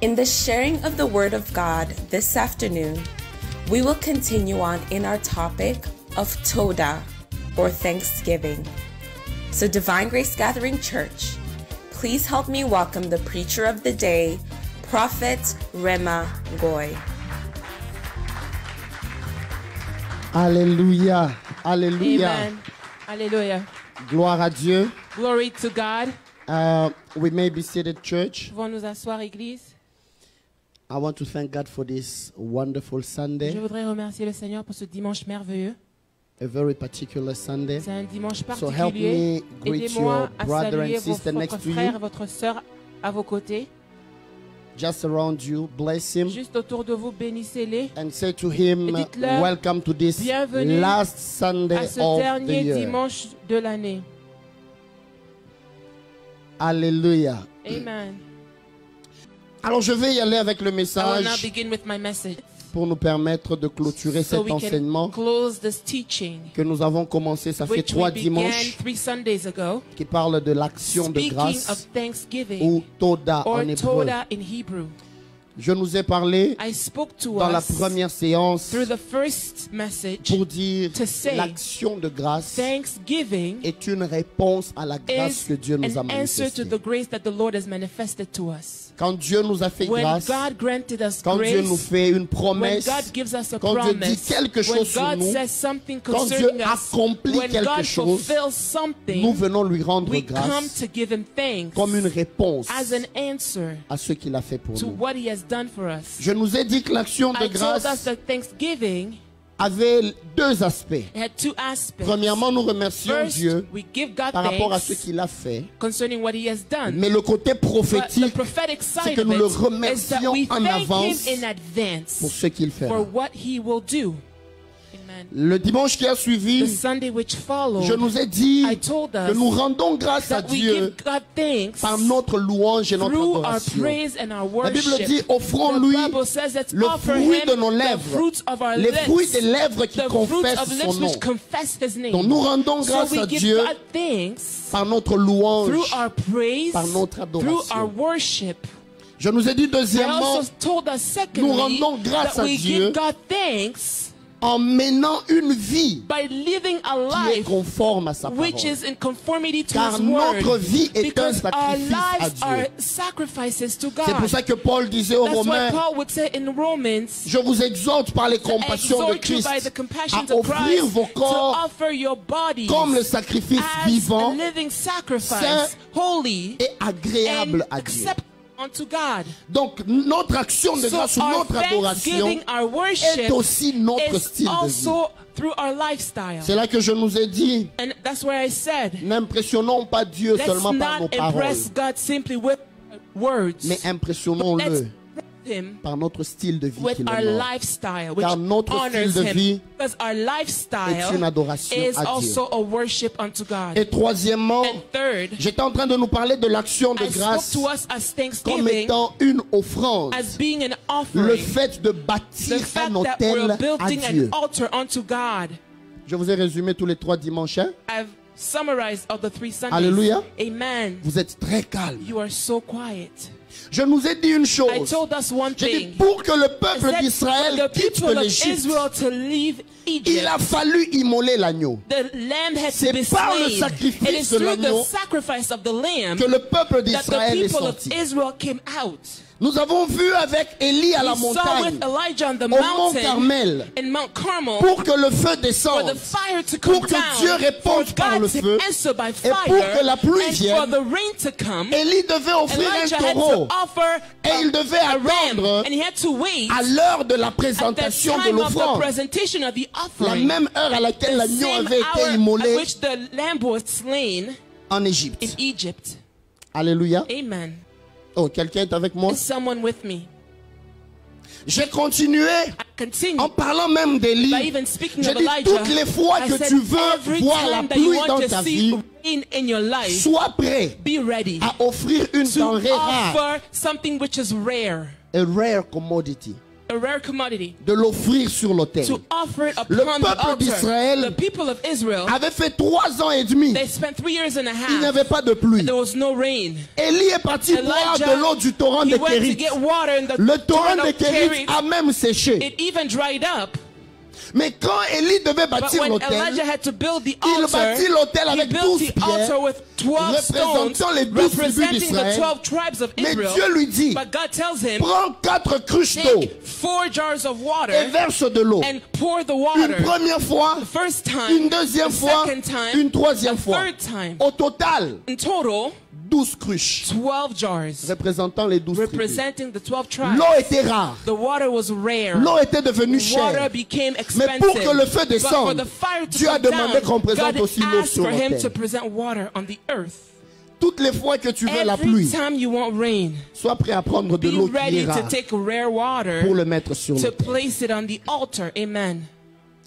In the sharing of the Word of God this afternoon, we will continue on in our topic of Toda, or Thanksgiving. So Divine Grace Gathering Church, please help me welcome the preacher of the day, Prophet Rema Goy. Alléluia, alléluia. Amen. Hallelujah. Gloire à Dieu. Glory to God. We may be seated, church. Pouvons nous asseoir, Église. I want to thank God for this wonderful Sunday, Je voudrais remercier le Seigneur pour ce dimanche merveilleux. a very particular Sunday. C'est un dimanche So help me particulier. greet Aidez-moi your à brother saluer and sister votre next to frère et you. votre sœur à vos côtés. Just around you, bless him Juste autour de vous, bénissez-les. and say to him, Et dites-leur, welcome to this bienvenue last Sunday À ce of the dernier year. dimanche de l'année. Alléluia. Amen. Alors je vais y aller avec le I will now message begin with my message. pour nous permettre de clôturer So cet we can enseignement close this teaching, que nous avons commencé, ça fait which 3 we began dimanches, 3 Sundays ago. qui parle de l'action de Speaking grâce of thanksgiving, ou Toda or en hébreu. Toda in Hebrew. Je nous ai parlé I spoke to dans la us première séance through the first message. pour dire to say l'action de grâce Thanksgiving est une réponse à la grâce is que Dieu nous a an answer to manifestée. the grace that the Lord has manifested to us. Quand Dieu nous a fait When grâce, God granted us quand Dieu nous grace, fait une when promesse, God gives us a quand Dieu dit promise, quelque when chose sur God nous, says something quand Dieu concerning us, accomplit when quelque God chose, fulfills nous something, venons lui rendre we come grâce to give Him thanks comme une réponse as an answer à ce qu'il a fait pour to nous. what He has done for us. Je nous ai dit que l'action de I told us grâce that Thanksgiving avait deux aspects. had two aspects. Premièrement, nous remercions First, Dieu we give God par rapport à ce thanks qu'il a fait. concerning what He has done. Mais le côté But the prophétique, prophetic c'est side que of nous le it is that remercions we en thank avance Him in advance pour ce qu'il fait. for what He will do. Amen. Le dimanche qui a The suivi, Sunday which followed, je nous ai dit I told que us nous rendons grâce à that we Dieu give God thanks par notre louange et notre through our adoration. praise and our La Bible worship. dit, The offrons-lui Bible says, let's le offer fruit Him de nos the lèvres, fruits of our les fruits lips, des lèvres qui the fruits confessent of son lips nom. which confess His name. Donc nous rendons So grâce we à give Dieu God thanks par notre louange. through our praise, par notre adoration. through our worship. Je nous ai dit I deuxièmement, also told us secondly nous rendons grâce that à we Dieu give God thanks en menant une vie by living a qui est life conforme à sa which parole. is in conformity to Car His word. notre vie est un Because our sacrifice à lives Dieu. are sacrifices to C'est pour God. ça que Paul disait aux That's why Romains, Paul would say in Romans, je vous exhorte par les I compassions de exhort you Christ by the compassions à of offrir Christ vos to corps offer your bodies comme le sacrifice as vivant a living sacrifice, saint holy et agréable and à Dieu. acceptable unto God. Donc notre action de So grâce ou our notre adoration thanksgiving, our est worship aussi notre is style de vie. also through our lifestyle. C'est là que je nous ai dit, And that's where I said, n'impressionnons pas Dieu let's seulement par nos not paroles, impress God simply with words. mais Let's impressionnons-le impress Him par notre style de vie with qu'il our honore. lifestyle, which Car notre honors style de Him. vie Because our est une lifestyle adoration is à Dieu. also a worship unto God. Et troisièmement, And third, j'étais en train de nous parler de l'action de I spoke grâce to us as comme thanksgiving, étant une offrande. as being an Le offering. fait de The bâtir fact un that we're autel à building Dieu. an altar unto God. Je vous ai résumé tous les 3 dimanches. Hein? I've summarized of the 3 Sundays. Alléluia. Amen. Vous êtes très calme. You are so quiet. Je nous ai dit une I chose. told us one J'ai dit, thing. pour que le I peuple said, for d'Israël the quitte people of l'Égypte, Israel to leave il Egypt, a fallu immoler l'agneau. the lamb had C'est to be par le slain. sacrifice It is de through l'agneau the sacrifice of the lamb Que le peuple that d'Israël the est people of sorti. Israel came out. Nous avons vu avec Élie à la We saw montagne, with Elijah on the au mont mountain Carmel, in Mount Carmel pour que le feu for descende, the fire to come pour que down, Dieu for réponde par le God feu, to answer by et fire, pour que la pluie and vienne. for the rain to come. Élie devait offrir Elijah un had taureau to offer et il devait a ram, attendre and he had to wait à l'heure de la at the présentation de time of the l'offrande, presentation of the la offering, même heure à laquelle the l'agneau same avait hour été at immolé which the lamb was slain en Égypte. in Egypt. Alléluia. Amen. Oh, quelqu'un est avec moi? Is someone with me? J'ai continué I continue en parlant même d'Élie. by even speaking J'ai of dit, Elijah. toutes les fois I que said, tu veux every voir la time that you pluie want dans to ta see vie, in your life, sois prêt be ready à offrir une to denrée rare. offer something which is rare. A rare commodity. A a rare commodity, de l'offrir sur l'autel. to offer it Le upon the peuple altar. d'Israël The people of Israel, avait fait 3 ans et demi. they spent 3 years and a Il n'y half. avait pas de pluie. There was no rain. Élie est parti boire Elijah, de l'eau du torrent he de went to Kérit. get water in the Le torrent torrent de of Kérit Kerit. a même séché. It even dried up. Mais quand Élie devait But bâtir when l'autel, Elijah had to build the il altar, bâtit l'autel he avec built 12 the altar pierres, with 12 stones, représentant les 12 tribus representing the d'Israël. 12 tribes of Mais Israel. Dieu lui dit, But God tells him, prends 4 cruches d'eau take 4 jars of et water verse de l'eau. and pour the Une water. première fois, First time, une deuxième the fois, second time, une troisième the fois. third time. Au total, In total, 12 cruches 12 jars, représentant les 12 tribus. representing the 12 tribes. L'eau était rare. The water was rare. L'eau était devenue Water chère. became Mais expensive. pour que le feu But for descende, the fire to Dieu a come demandé qu'on down, présente God aussi l'eau asked sur for him to l'autel. present water on the earth. Toutes les fois que tu veux la Every pluie, time you want rain, sois prêt à prendre de be l'eau qui ready est to rare take rare water pour le mettre sur to l'autel. place it on the altar. Amen.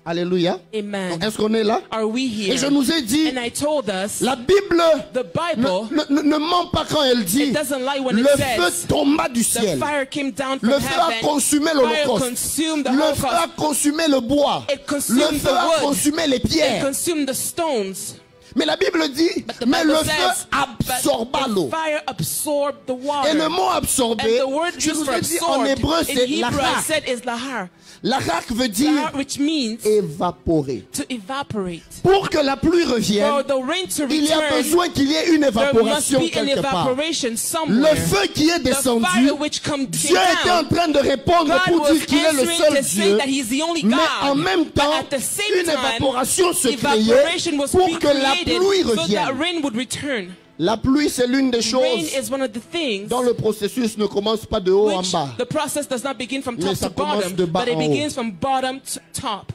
Alléluia. Amen. Est-ce qu'on est là? Are we here? Et je nous ai dit, And I told us, la Bible the Bible, ne ment pas quand elle dit, it doesn't lie when le it feu says, tomba du the ciel. fire came down from Le feu a heaven. consumé Fire l'Holocauste. consumed the Le feu a Holocaust. consumé le bois. It consumed Le feu the a wood. consumé les It pierres. consumed the stones. Mais la Bible dit, But the mais Bible le feu says, absorba but l'eau. the fire absorbed the water. Et le mot absorber, And the word je used vous for ai dit en absorbed hébreu, in c'est Hebrew I lahak. said is lahar. Lahak veut dire Lahar, which means évaporer. to evaporate. Pour que la pluie For revienne, the rain to il y a return, besoin qu'il y ait une there must évaporation be an quelque part. evaporation Le somewhere. feu qui est The descendu, fire which came Dieu était en down, train de répondre God pour was dire qu'il est le answering seul to say Dieu. that He's the only Mais God. en même But temps, at the same une time, évaporation se créait evaporation was pour being que la created pluie so that revienne. rain would return. La pluie, c'est l'une des Rain choses is one of the things dont le processus ne commence pas de haut en which bas. the process does not begin from Mais top ça to commence bottom, de bas but it en haut. begins from bottom to top.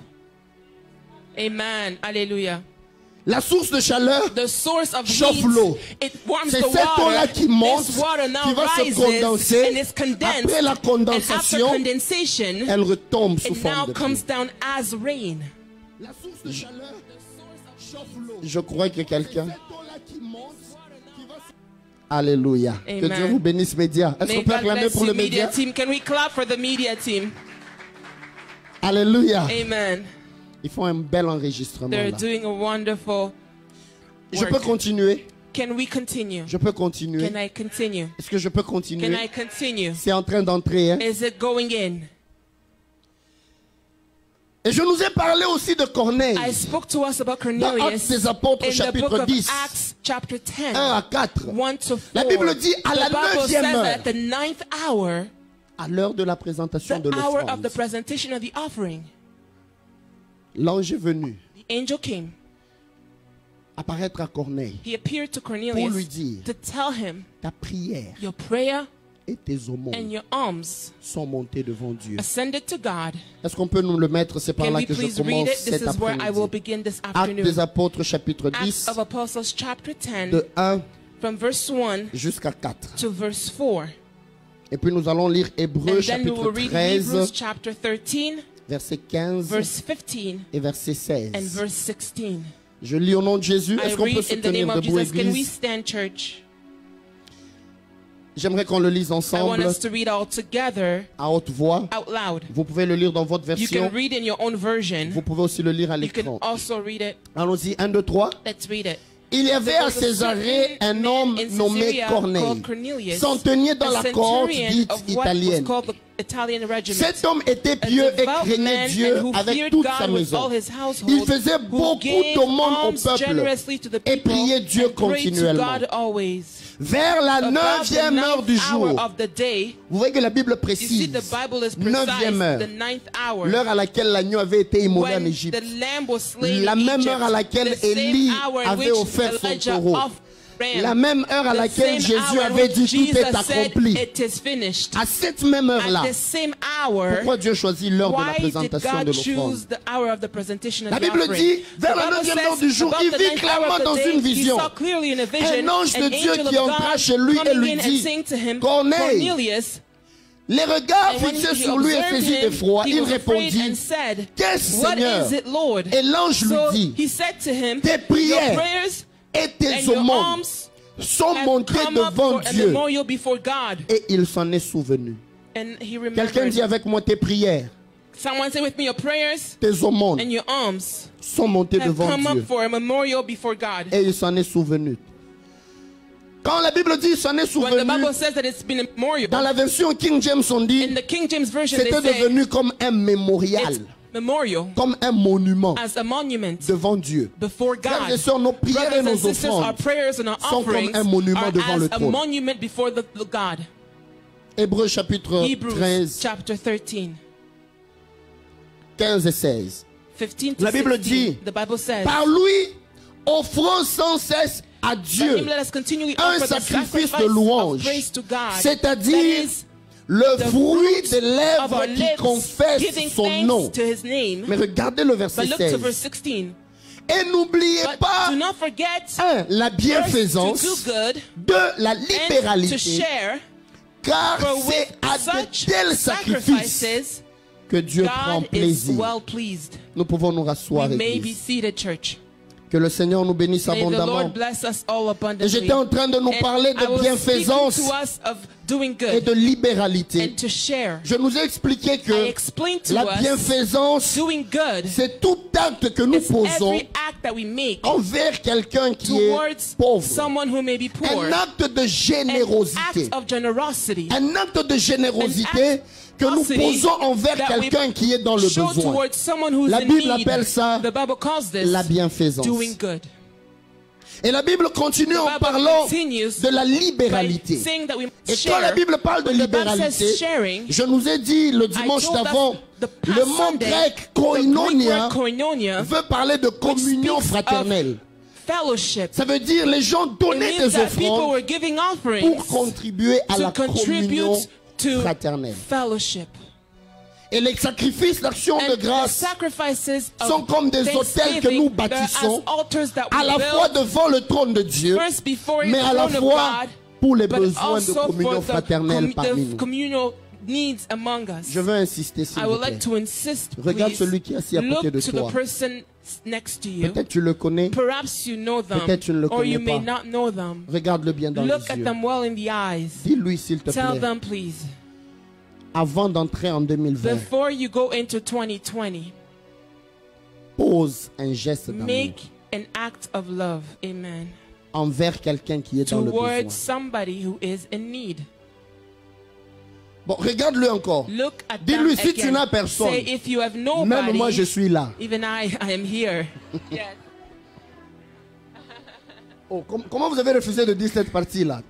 Amen. Hallelujah. La source de chaleur, The source of chauffe heat, l'eau. it warms C'est the cette eau-là water. qui monte, This water now qui va se rises condenser. and is condensed. Après la And after condensation, condensation, elle retombe sous it now forme de comes pluie. down as rain. La source de chaleur chauffe l'eau. Je crois que quelqu'un... Alléluia. Que Amen. Dieu vous bénisse, médias. Est-ce May qu'on peut God acclamer bless pour you, le media média? team. Can we clap for the media team? Alléluia. Amen. Ils font un bel enregistrement They're là. doing a wonderful Je peux work. continuer? Can we continue? Je peux continuer? Can I continue? Est-ce que je peux Can continuer? I continue? C'est en train d'entrer. Hein? Is it going in? Et je nous ai parlé aussi de Corneille. I spoke to us about Dans Cornelius Actes des Apôtres, in the book chapitre of 10, Acts, chapter 10, 1 à 4. 1 to 4. La Bible dit à la The Bible says 9e that heure, at the 9th hour, à l'heure de la présentation the de hour of the l'offrande, presentation of the offering, l'ange est venu the angel came. apparaître à Corneille. He appeared to Pour lui Cornelius dire, to tell him, ta prière your prayer et tes and aumônes your alms sont montées devant Dieu. ascended to God. Est-ce qu'on peut nous le mettre? C'est par Can là we que je please read commence it? This cet is where I will après-midi. begin this Actes des afternoon. Apôtres, chapitre Acts 10, of Apostles, chapter 10, de 1 from verse 1 jusqu'à 4. to verse 4. Et puis nous allons lire Hébreux, And then we will chapitre read 13, Hebrews chapter 13, verset 15 verse 15, et verset 16. and verse 16. Je lis au nom de Jésus. I Est-ce qu'on peut read se in the tenir name of debout, Jesus. Can we Église? stand, church? J'aimerais qu'on le lise I want ensemble us to read all together à haute voix. out loud. Vous pouvez le lire dans votre You can version. read in your own version. Vous pouvez aussi le lire à You can l'écran. also read it. Allons-y, 1, 2, 3. Let's read it. Il y avait There à was a Césarée certain un homme man in nommé Caesarea Corneille, called Cornelius, centenier dans a la cohorte centurion dite of what was italienne. called the Italian regiment. Cet homme était A pieux et devout craignait man Dieu and who avec feared toute God sa with maison. all his household, Il faisait who beaucoup gave d'aumônes au alms peuple generously to the et people priait Dieu and prayed to continuellement. God always. Vers la About the 9e heure du 9th hour jour, of the day, vous voyez que la Bible you see précise, the Bible is 9e precise, heure, the 9th hour, l'heure à laquelle l'agneau avait été immolé en when Égypte. the lamb was slain La in même Egypt, heure à laquelle the same Élie hour in avait which offert son Elijah taureau. offered ram, La même heure à the laquelle same Jésus hour in avait which dit tout Jesus est said, accompli. it is finished. À cette même heure-là, At the same hour, pourquoi Dieu choisit l'heure de la why did présentation de God l'offrande? choose the hour of the presentation of La the Bible offering? dit, vers The la Bible 9e heure says, du jour, about il the vit 9th hour clairement of dans the day, une vision. he saw clearly in a vision, Un ange de an Dieu angel qui of entra God chez lui et coming lui in and dit, saying to him, Corneille, Cornelius, les regards and when fixés he sur lui et observed saisis him, d'effroi, he il was afraid répondit, and said, qu'est-ce what Seigneur? is it, Lord? Et l'ange lui So dit, he said to him, tes your prières prayers et tes and your aumônes alms sont have montées come up devant for a Dieu. memorial before God. Et il s'en est souvenu. And he Quelqu'un dit remembered. avec moi, tes prières, Someone say with me, your prayers tes aumônes and your alms sont montées have devant come up Dieu. for a memorial before God. Et il s'en est souvenu. Quand la Bible dit il s'en est When the souvenu, Bible says that it's been a memorial, dans la version King James on in dit, the King James Version they c'était say devenu comme un mémorial, it's memorial comme un monument as a monument devant Dieu. before Frères et God. sœurs, nos prières et Brothers and nos sisters, our offrandes prayers and our sont comme offerings un monument are devant le as a trône. monument before the God. Hébreux chapitre Hebrews 13, chapter 13, 15 et 16. 15 to La Bible 16. dit, The Bible says, par lui, offrons sans cesse à by Dieu him let us continually un offer the sacrifice sacrifice de louange, of praise to God, c'est-à-dire that is le the fruit fruit des of lèvres our qui lips, confessent giving son thanks nom. to his name. Mais regardez le verset But look to verse 16. 16. Et n'oubliez But pas, do not forget la first to bienfaisance, do good 2, la and to libéralité, share, car for c'est with à de such tels sacrifices sacrifices que Dieu prend God is plaisir. well pleased. Nous pouvons nous rasseoir, We may be Église. seated, church. Que le Seigneur nous bénisse May the abondamment. Lord bless us all Et abundantly. j'étais en train de nous And parler I de was bienfaisance speaking to us of doing et good de libéralité. and to share. Je nous ai expliqué I que explained to la us bienfaisance, doing good c'est tout acte que nous is posons every act that we make envers quelqu'un qui est towards pauvre. someone who may be poor. Un acte de An générosité. act of generosity. Un acte de générosité que nous posons envers that we quelqu'un qui est dans le show besoin. towards someone who's La in Bible need. appelle ça The Bible calls this la bienfaisance. doing good. Et la Bible continue en Bible parlant continues de la By libéralité. saying that we Et must quand la share. Bible parle de When the Bible libéralité, says sharing, je nous ai dit le dimanche told us d'avant, the past le mot Sunday, grec the Greek koinonia word koinonia, veut parler de communion speaks fraternelle. fellowship. Ça veut dire les gens It donnaient means des that people offrandes were giving pour offerings contribuer à to la communion contribute to fraternelle. fellowship. Et les sacrifices d'action de And the grâce sacrifices sont of comme des autels que nous thanksgiving, they're bâtissons as altars that à we la fois build devant le trône de Dieu, first before mais à la the throne fois of God, pour les but besoins de also communion for fraternelle parmi the nous. communal needs among us. Je veux insister, s'il I vous would plaît. like to insist, Regarde please, celui qui est assis à côté look de to toi. the person next to you. Peut-être tu le connais, Perhaps you know them, peut-être tu ne le or you connais may pas. not know them. Regarde-le bien dans Look les at yeux. them well in the eyes. Dis-lui, s'il te Tell plaît, them, please, avant d'entrer en 2020, before you go into 2020, pose un geste d'amour make an act of love, amen, envers quelqu'un qui est dans le towards besoin. somebody who is in need. Bon, regarde-le encore. Look at Dis-lui, them si tu again. n'as personne, Say, if you have même nobody, moi je suis là. even I am here. Yes. Oh, comment vous avez refusé de dire cette partie-là?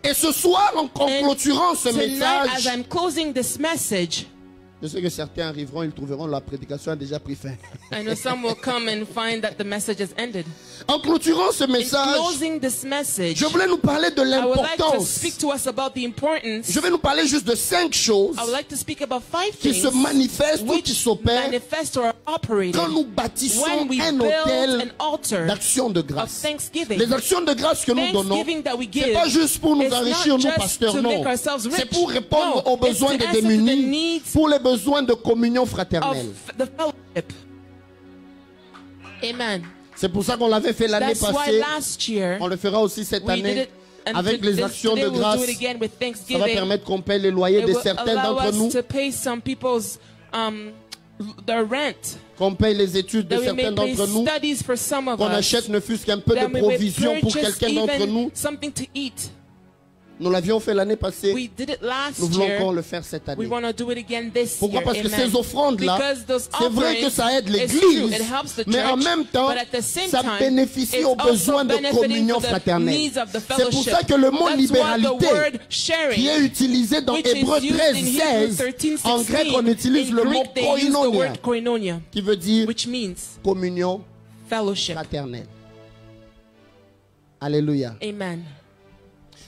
Et ce soir, en clôturant ce Tonight, as message, I'm closing this message, je sais que certains arriveront, ils trouveront la prédication a déjà pris fin. I know some will come and find that the message has ended. En clôturant ce In message, closing this message, je voulais nous parler de I would like to l'importance. speak to us about the importance. Je vais nous parler juste de 5 choses I would like to speak about 5 qui things se manifestent ou qui which s'opèrent manifest or are operated quand nous bâtissons when we un build hôtel an altar d'action de of grâce. thanksgiving. Les actions de grâce que nous donnons, Thanksgiving that we c'est give pas juste pour nous is enrichir, not nous just pasteurs, to non. make ourselves rich. C'est pour répondre No, aux besoins it's des to answer to the démunis, needs pour les besoins de communion fraternelle. of the fellowship. Amen. C'est pour ça qu'on l'avait fait l'année That's why passée. last year On le fera aussi cette we did année it, and avec les actions today de we'll grâce. do it again with Ça va Thanksgiving. permettre qu'on paye les loyers It de will certains allow d'entre us nous, to pay some people's their rent. qu'on paye les études de That we may certains pay d'entre nous, studies for some of qu'on us. achète ne fût-ce qu'un peu de That we may provision pour purchase quelqu'un d'entre even nous. something to eat. Nous l'avions fait l'année passée. We did it last Nous voulons encore year. le faire cette We année. want to do it again this Pourquoi? year. Parce que Amen. ces offrandes-là, Because those c'est vrai que offerings, ça aide it's true, l'Église, it helps the mais en church, même temps, but at the same ça time, bénéficie it's aux also besoins de benefiting communion for the fraternelle. needs of the C'est pour fellowship. ça que le mot That's why the libéralité, word sharing, qui est utilisé dans which is Hébreux used 13, in Hebrews 16, 13, en grec 16, on utilise in le mot Greek they use the koinonia, word koinonia, qui veut dire which means communion fellowship. fraternelle. Alléluia. Amen.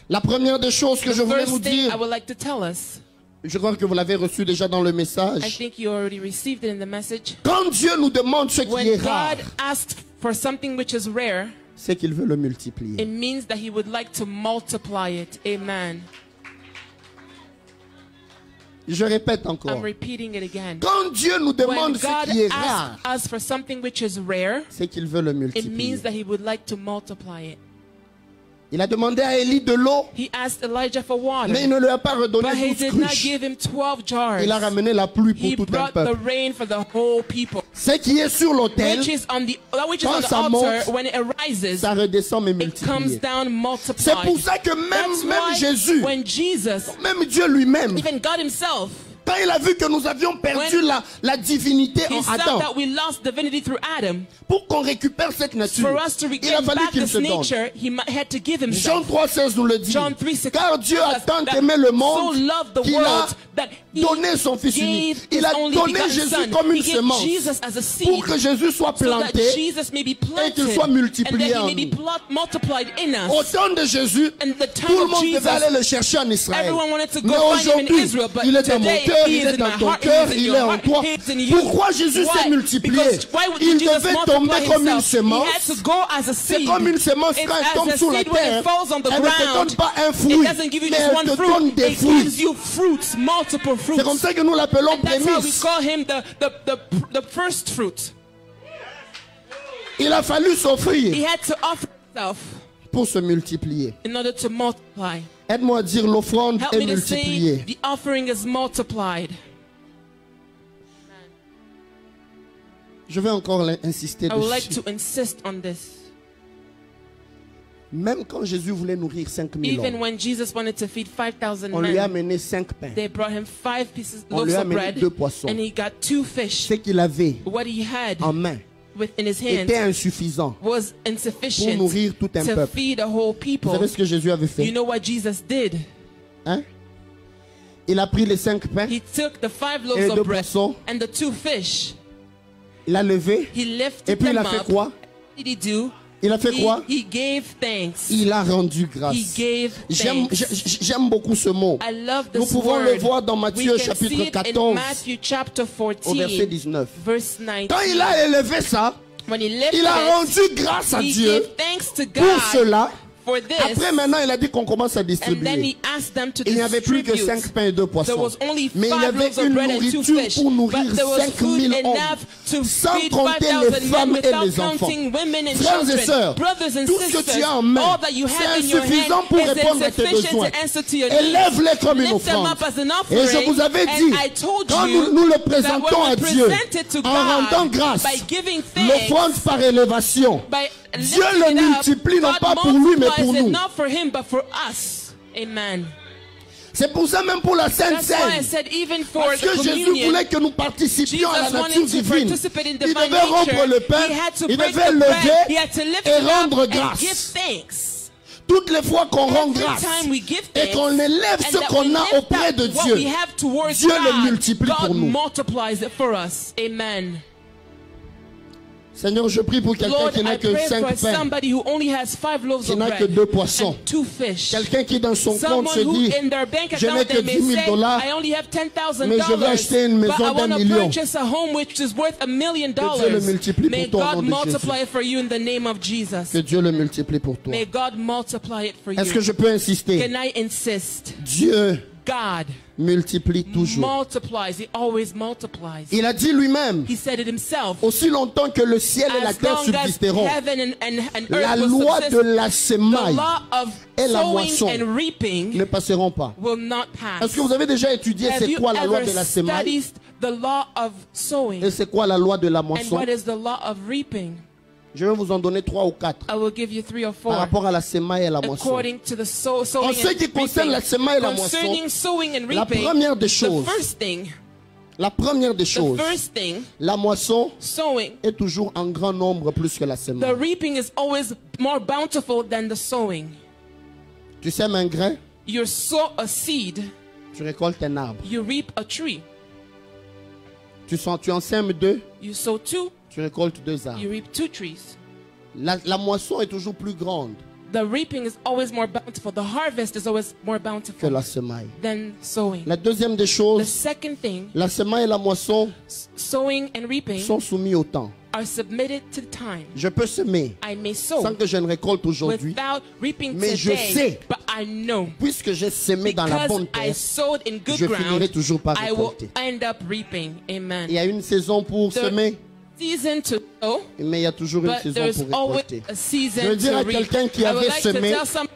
La première des choses que je voulais vous First thing I dire, would like to tell us, je crois que vous l'avez reçu déjà dans le I message. think you already received it in the message. Quand Dieu nous demande ce qui When est rare, God asks for something which is rare, c'est qu'il veut le multiplier. it means that He would like to multiply it. Amen. Je répète I'm encore. repeating it again. Quand Dieu nous When demande ce God qui est rare, asks us for something which is rare, c'est qu'il veut le it multiplier. means that He would like to multiply it. Il a demandé à Élie de l'eau, He asked Elijah for water, mais il ne lui a pas but redonné he 12 did not cruches. give him 12 jars. Il a ramené la pluie He pour tout un brought the peuple. rain for the whole people. Ce qui est sur l'autel, Which is on the Quand ça altar, monte, when it arises, ça redescend mais it comes multiplié. down C'est pour multiplied. ça que That's même why Jésus, when Jesus, même Dieu lui-même, even God himself, quand il a vu que nous avions perdu When la divinité he en saw Adam, that we lost divinity through Adam. pour qu'on récupère cette nature, For us to il a regain fallu back qu'il this se donne. nature, he had to give Jean himself. 3,16 nous le dit. John 3:16 Car Dieu a tant that aimé le so monde loved the qu'il a world that he donné son Fils gave unique. his Il a only donné begotten Jésus Son. comme He une gave semence Jesus as a seed pour que Jésus soit so that planté Jesus may be et qu'il planted soit and multiplié that he en may be nous. multiplied in us. Au temps de Jésus, And the time tout le of monde Jesus, devait aller le chercher en Israël. everyone wanted to Mais go find him in aujourd'hui, Israel, but il est dans mon today cœur, he il is est in dans my ton heart, cœur, he is in il your est en heart, toi. he is in you. Pourquoi Jésus s'est Why? multiplié? Because why would Il Jesus devait multiply tomber comme une himself? He semence. had to go as a C'est seed. comme une semence It's quand elle as tombe a sur la seed when terre. it falls on the Elle ne te ground. donne pas un It fruit, doesn't give you mais just elle one te fruit. donne des It fruits. gives you fruits, multiple fruits. C'est comme ça que nous l'appelons And that's how we prémisse. call him the first fruit. Il a fallu He s'offrir had to offer himself pour se multiplier. in order to multiply. Aide-moi à dire l'offrande Help est me to say multipliée. the offering is multiplied. Je vais encore insister I would like dessus. to insist on this. Même quand Jésus voulait nourrir 5000 Even hommes, when Jesus wanted to feed 5,000 on lui a men, amené 5 pains. they brought him 5 On loaves lui a of amené bread, 2 poissons. and he got 2 fish. Ce qu'il avait What he had en main within his hands était insuffisant was pour insufficient nourrir tout un to peuple. feed a whole Vous people. savez ce que Jésus avait You fait? know what Jesus did? Hein? Il a pris les 5 pains, He took the 5 Et loaves deux of bread poissons. and the 2 fish. il a levé, He et lifted puis il them a fait up. quoi? What did he do? Il a fait quoi? He gave thanks. Il a rendu He grâce. gave J'aime thanks. j'aime beaucoup ce mot. I love Nous this pouvons word. le voir dans Matthieu We can chapitre see it in 14 Matthew chapter au verset 14, 19. verse 19. Quand il a élevé ça, When he lifted il a it, rendu grâce à he Dieu gave thanks to pour God cela. for this. Après maintenant, il a dit qu'on commence à And then distribuer. he asked them to Il n'y avait plus que distribute. 5 pains et 2 There poissons. was only Mais il y 5 avait loaves of une bread and 2 nourriture fish. pour nourrir But there was 5000 food hommes, enough to sans feed compter 5,000 les femmes men et without les enfants. counting women and Frères et children. sœurs, Brothers and tout ce que sisters, tu as en main, all that you c'est have in your insuffisant hand pour is répondre à tes insufficient besoins. to answer to your needs. Élève-les comme une Lift them offrande. up as an Et je offering. vous avais And dit, I told quand you nous le that présentons when à we Dieu, present it to en rendant God grâce, by giving thanks, l'offrande par élévation, by Dieu lifting le it up, multiplie non God pas pour lui, mais multiplies pour it nous. not for him, but for us. Amen. C'est pour ça même pour la Sainte That's why I Seine. said even for Parce the que Jésus communion, voulait que nous participions à la Jesus nature wanted to divine. participate in Il divine devait rompre nature. le pain, He had to il break devait the bread. He lever had to lift et it rendre up and grâce. give thanks. Toutes les fois qu'on rend Every grâce time we give et thanks, qu'on élève and ce that qu'on we a lift auprès up de what Dieu, we have towards Dieu le God, multiplie pour God nous. multiplies it for us. Amen. Seigneur, je prie pour quelqu'un Lord, qui I n'a que pray 5 for pains, somebody who only has 5 loaves qui of n'a que bread 2 poissons. and 2 fish. Quelqu'un qui dans son compte Someone se who dit, in their bank je n'ai account que they may 10 000 say, dollars, I only have $10,000, mais je vais acheter une but maison I d'1 want to million. purchase a home which is worth $1 million. Que Dieu le multiplie May pour toi au God nom de multiply Jésus. it for you in the name of Jesus. Que Dieu le multiplie pour toi. May God multiply it for Est-ce que you. je peux insister? Can I insist? Dieu God multiplie toujours. multiplies. He always multiplies. Il a dit lui-même, He said it himself. aussi longtemps que le ciel et la As terre long as subsisteront, heaven and la earth will loi de subsist, la the semaille law of et la sowing moisson and reaping ne passeront pas. will not pass. Est-ce que vous avez déjà étudié Have c'est you quoi la loi ever de la semaille studied the law of sowing et c'est quoi la loi de la and moisson? what is the law of reaping? Je vais vous en donner 3 ou 4 I will give you 3 or par 4 rapport à la semaille et la moisson. according to the sowing En ce and qui concerne la reaping. semaille et la moisson, Concerning sowing and la reaping, première des the choses, first thing, la première des choses, la moisson sowing, est toujours en grand nombre plus que la the semaille. reaping is always more bountiful than the sowing. Tu sèmes un grain, You sow a seed, tu récoltes un arbre. you reap a tree. Tu en sèmes 2, You sow 2, tu récoltes 2 arbres. you reap 2 trees. La moisson est toujours plus grande The reaping is always more bountiful. The harvest is always more que bountiful la semaille. than sowing. La deuxième des The choses, second thing, la semaille et la moisson sowing and reaping sont soumis au temps. are submitted to time. Je peux semer I may sow sans que je ne récolte aujourd'hui, without reaping mais je today, sais, but I know puisque j'ai semé dans la because bonne I terre, sowed in good je finirai ground, toujours par I will récolter. end up reaping. Amen. Il y a une saison pour The semer, season to sow, mais il y a toujours une but saison there's pour always récolter. a Je season veux dire to à reap. quelqu'un qui I would avait like to semé, tell some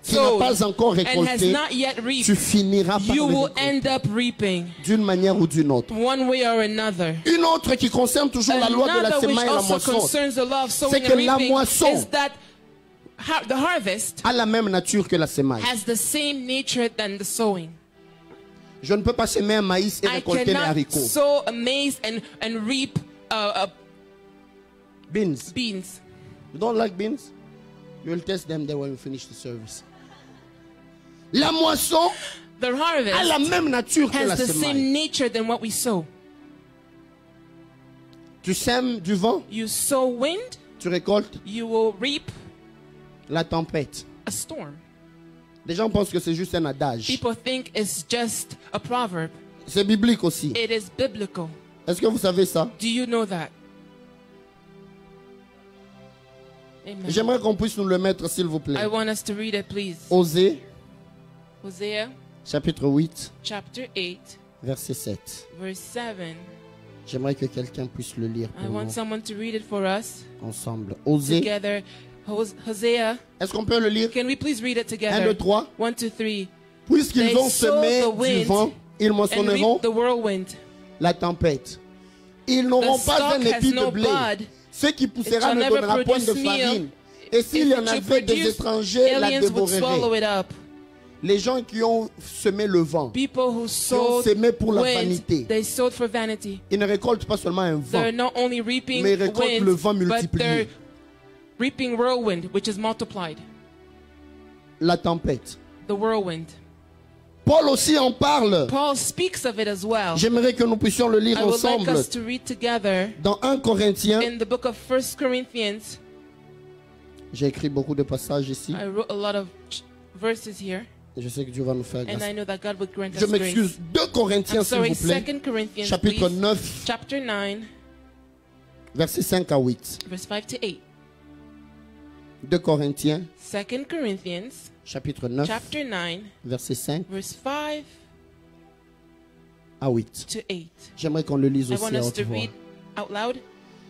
qui n'a sowed pas encore and has récolté, not yet tu reaped, finiras par you le will récolter, end up reaping d'une manière ou d'une autre. one way or another. Une autre qui concerne toujours la loi de la Another which semaille et la also moisson concerns the law of c'est sowing que and la reaping moisson is that the harvest a la même nature que la semaille. has the same nature than the sowing. Je ne peux pas semer un maïs et I récolter les cannot haricots. sow a maize and reap Beans. beans. You don't like beans? You will test them there when we finish the service. La moisson The a la harvest même nature que la has the semaille. same nature than what we sow. Tu sèmes du vent, You sow wind, tu récoltes you will reap la tempête. a storm. Les gens pensent que c'est juste un adage. People think it's just a proverb. C'est biblique aussi. It is biblical. Est-ce que vous savez ça? Do you know that? Amen. J'aimerais qu'on puisse nous le mettre, s'il vous plaît. I want us to read it, please. Osée, Hosea chapitre 8, chapter 8, verset 7. verse 7. J'aimerais que quelqu'un puisse le lire I pour want nous someone to read it for us ensemble. Osée, together. Hosea, est-ce qu'on peut le lire? can we please read it 1, together? 2, 3. 1, 2, 3. Puisqu'ils They ont sow semé the du wind vent, ils And moissonneront reap the whirlwind. la tempête. Ils n'auront The pas stalk un has épi de no blé. bud. Ce qui poussera shall ne never donnera point de produce meal. farine. Et s'il y en If it avait des produce, étrangers, la aliens would swallow dévoreraient. it up. Les gens qui ont semé le vent, People who sowed semé pour la wind, vanité. they sowed for vanity. ils ne récoltent pas seulement un vent, They're not only reaping mais ils récoltent le vent wind, but multiplié. they're reaping whirlwind, which is multiplied. La tempête. The whirlwind. Paul aussi en parle. Paul speaks of it as well. J'aimerais que nous puissions le lire I would like ensemble us to read together dans 1 Corinthiens. in the book of 1 Corinthians. J'ai écrit beaucoup de passages ici. I wrote a lot of verses here, Je sais que Dieu va nous faire and grâce. I know that God would grant Je us m'excuse. grace. 2 Corinthiens, I'm s'il sorry, vous plaît. 2 Corinthians, Chapitre please. 9, Chapter 9, versets 5 à 8. verse 5 to 8. 2 Corinthiens, 2 Corinthians, chapitre 9, chapter 9, versets 5 verse 5 à 8. to 8. J'aimerais qu'on le lise I aussi want à us haute to voix. read out loud.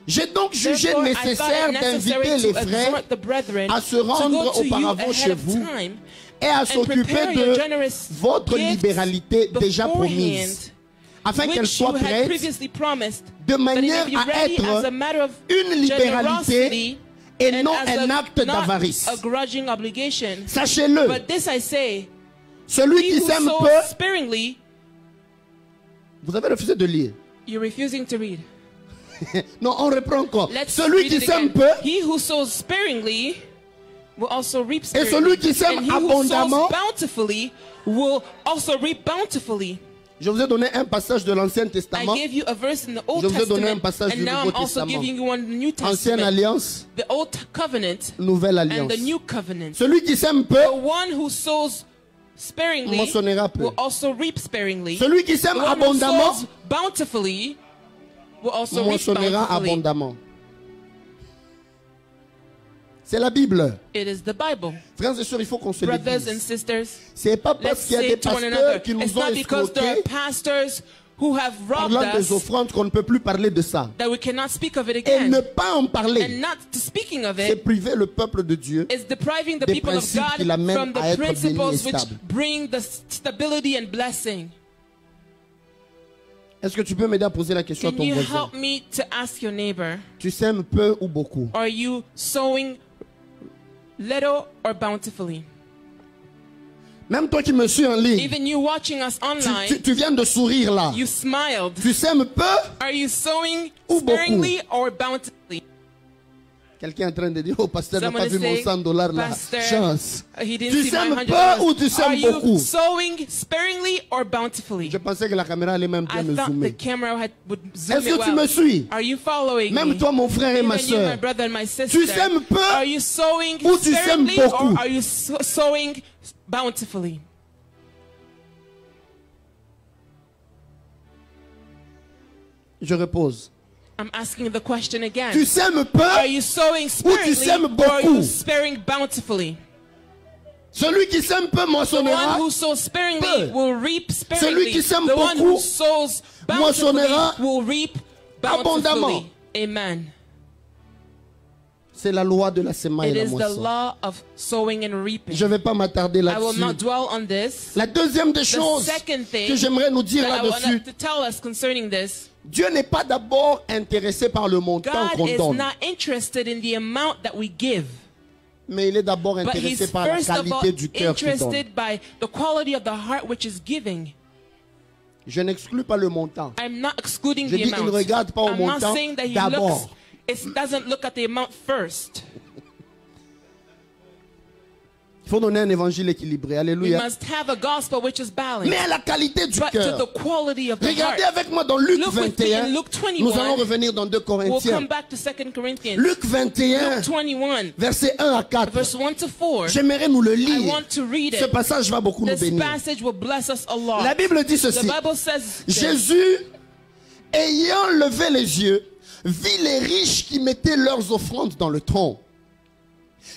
J'ai donc jugé Therefore, I nécessaire thought it necessary d'inviter les to frères exhort the brethren à se to rendre go to you auparavant chez ahead of vous time et à and s'occuper prepare your de generous votre gifts libéralité déjà promise, beforehand, afin qu'elle which you soit had prête previously promised, de that it manière may be à ready as a être matter of une libéralité generosity et and non as un acte not d'avarice. a grudging obligation. Sachez-le, But this I say, celui he qui who sème sows peu, sparingly, vous avez refusé de lire. you're refusing to read. Non, on reprend encore. Let's Celui read qui it sème again. peu He who sows sparingly will also reap et sparingly. celui qui sème And he who abondamment. sows bountifully will also reap bountifully. Je vous ai donné un passage de l'Ancien I Testament, gave you a verse in the Old Je vous ai donné un Testament, passage and du now Nouveau I'm also Testament. giving you one in the New Ancienne Testament. Alliance, The Old Covenant Nouvelle and Alliance. the New Covenant. Celui qui sème peu The one who sows sparingly moissonnera peu. will also reap sparingly. Celui qui The sème one who abondamment sows bountifully will also reap moissonnera bountifully. abondamment. C'est la Bible. It is the Bible. Frères et sœurs, il faut qu'on se le Brothers and dise. sisters, C'est pas let's parce qu'il y a say des to one pasteurs another, qui nous it's ont not because there are escroqués pastors who have robbed parlant des us offrandes qu'on ne peut plus parler de ça. that we cannot speak of it Et again. ne pas en parler, And not to speaking of c'est it priver le peuple de Dieu. is depriving the des people of principes God qui l'amènent from à the être bénis et principles which stables. bring the stability and blessing. Est-ce que tu peux m'aider à poser la question à Can ton you voisin? help me to ask your neighbor, Tu sèmes peu ou beaucoup? are you sowing little or bountifully? Même toi qui me suis en ligne, Even you watching us online, tu viens de sourire là. you smiled. Tu sèmes peu? Are you sowing Ou beaucoup? sparingly or bountifully? Quelqu'un est en train de dire, oh pasteur n'a Someone pas is vu mon saying, 100 dollars là. Pastor, Chance. he didn't Tu see my sèmes $100. peu ou tu Are sèmes you beaucoup? sowing sparingly or bountifully? Je pensais que la caméra allait même bien I me thought the zoomer. camera would zoom Est-ce it que tu me well. suis? Are you following Même me? toi mon frère et ma Even you, my soeur. brother and my sister. Tu sèmes peu Are you sowing ou tu sèmes sparingly beaucoup? or are you sowing bountifully? Je repose. I'm asking the question again. Tu sèmes peu? Are you sowing tu sèmes sparingly or are you beaucoup? sparing bountifully? Celui qui sème peu The one moissonnera, who sows sparingly peu. will reap Celui sparingly. qui sème The one beaucoup who sows moissonnera bountifully will reap abondamment. bountifully. Amen. C'est la loi de la semaille It et la is the moisson. law of sowing and reaping. Je ne vais pas m'attarder I will là-dessus. not dwell on this. La deuxième des The choses second thing que j'aimerais nous dire that I là-dessus, want to tell us concerning this, Dieu n'est pas d'abord intéressé par le montant qu'on God is donne, not interested in the amount that we give, mais il est d'abord but intéressé He's par la first of all qualité du cœur qui donne. interested by the quality of the heart which is giving. Je n'exclus pas le montant. I'm not excluding Je the dis qu'il ne amount. regarde pas au I'm not montant saying that He d'abord. looks, it doesn't look at the amount first. Il faut donner un évangile équilibré. We Alléluia. must have a gospel which is balanced, Mais à la qualité du but to cœur. the quality of the Regardez heart. avec moi dans Luc Look with me 21. in Luke Nous allons 21. revenir dans 2 We'll Corinthiens. come back to 2 Corinthians. Luc 21, Luke 21, versets 1 à 4. verse 1 to 4. J'aimerais nous le I lire. want to read Ce it. passage va beaucoup nous This bénir. passage will bless us a lot. La Bible dit The ceci. Bible says this. Jésus, ayant levé les yeux, vit les riches qui mettaient leurs offrandes dans le tronc.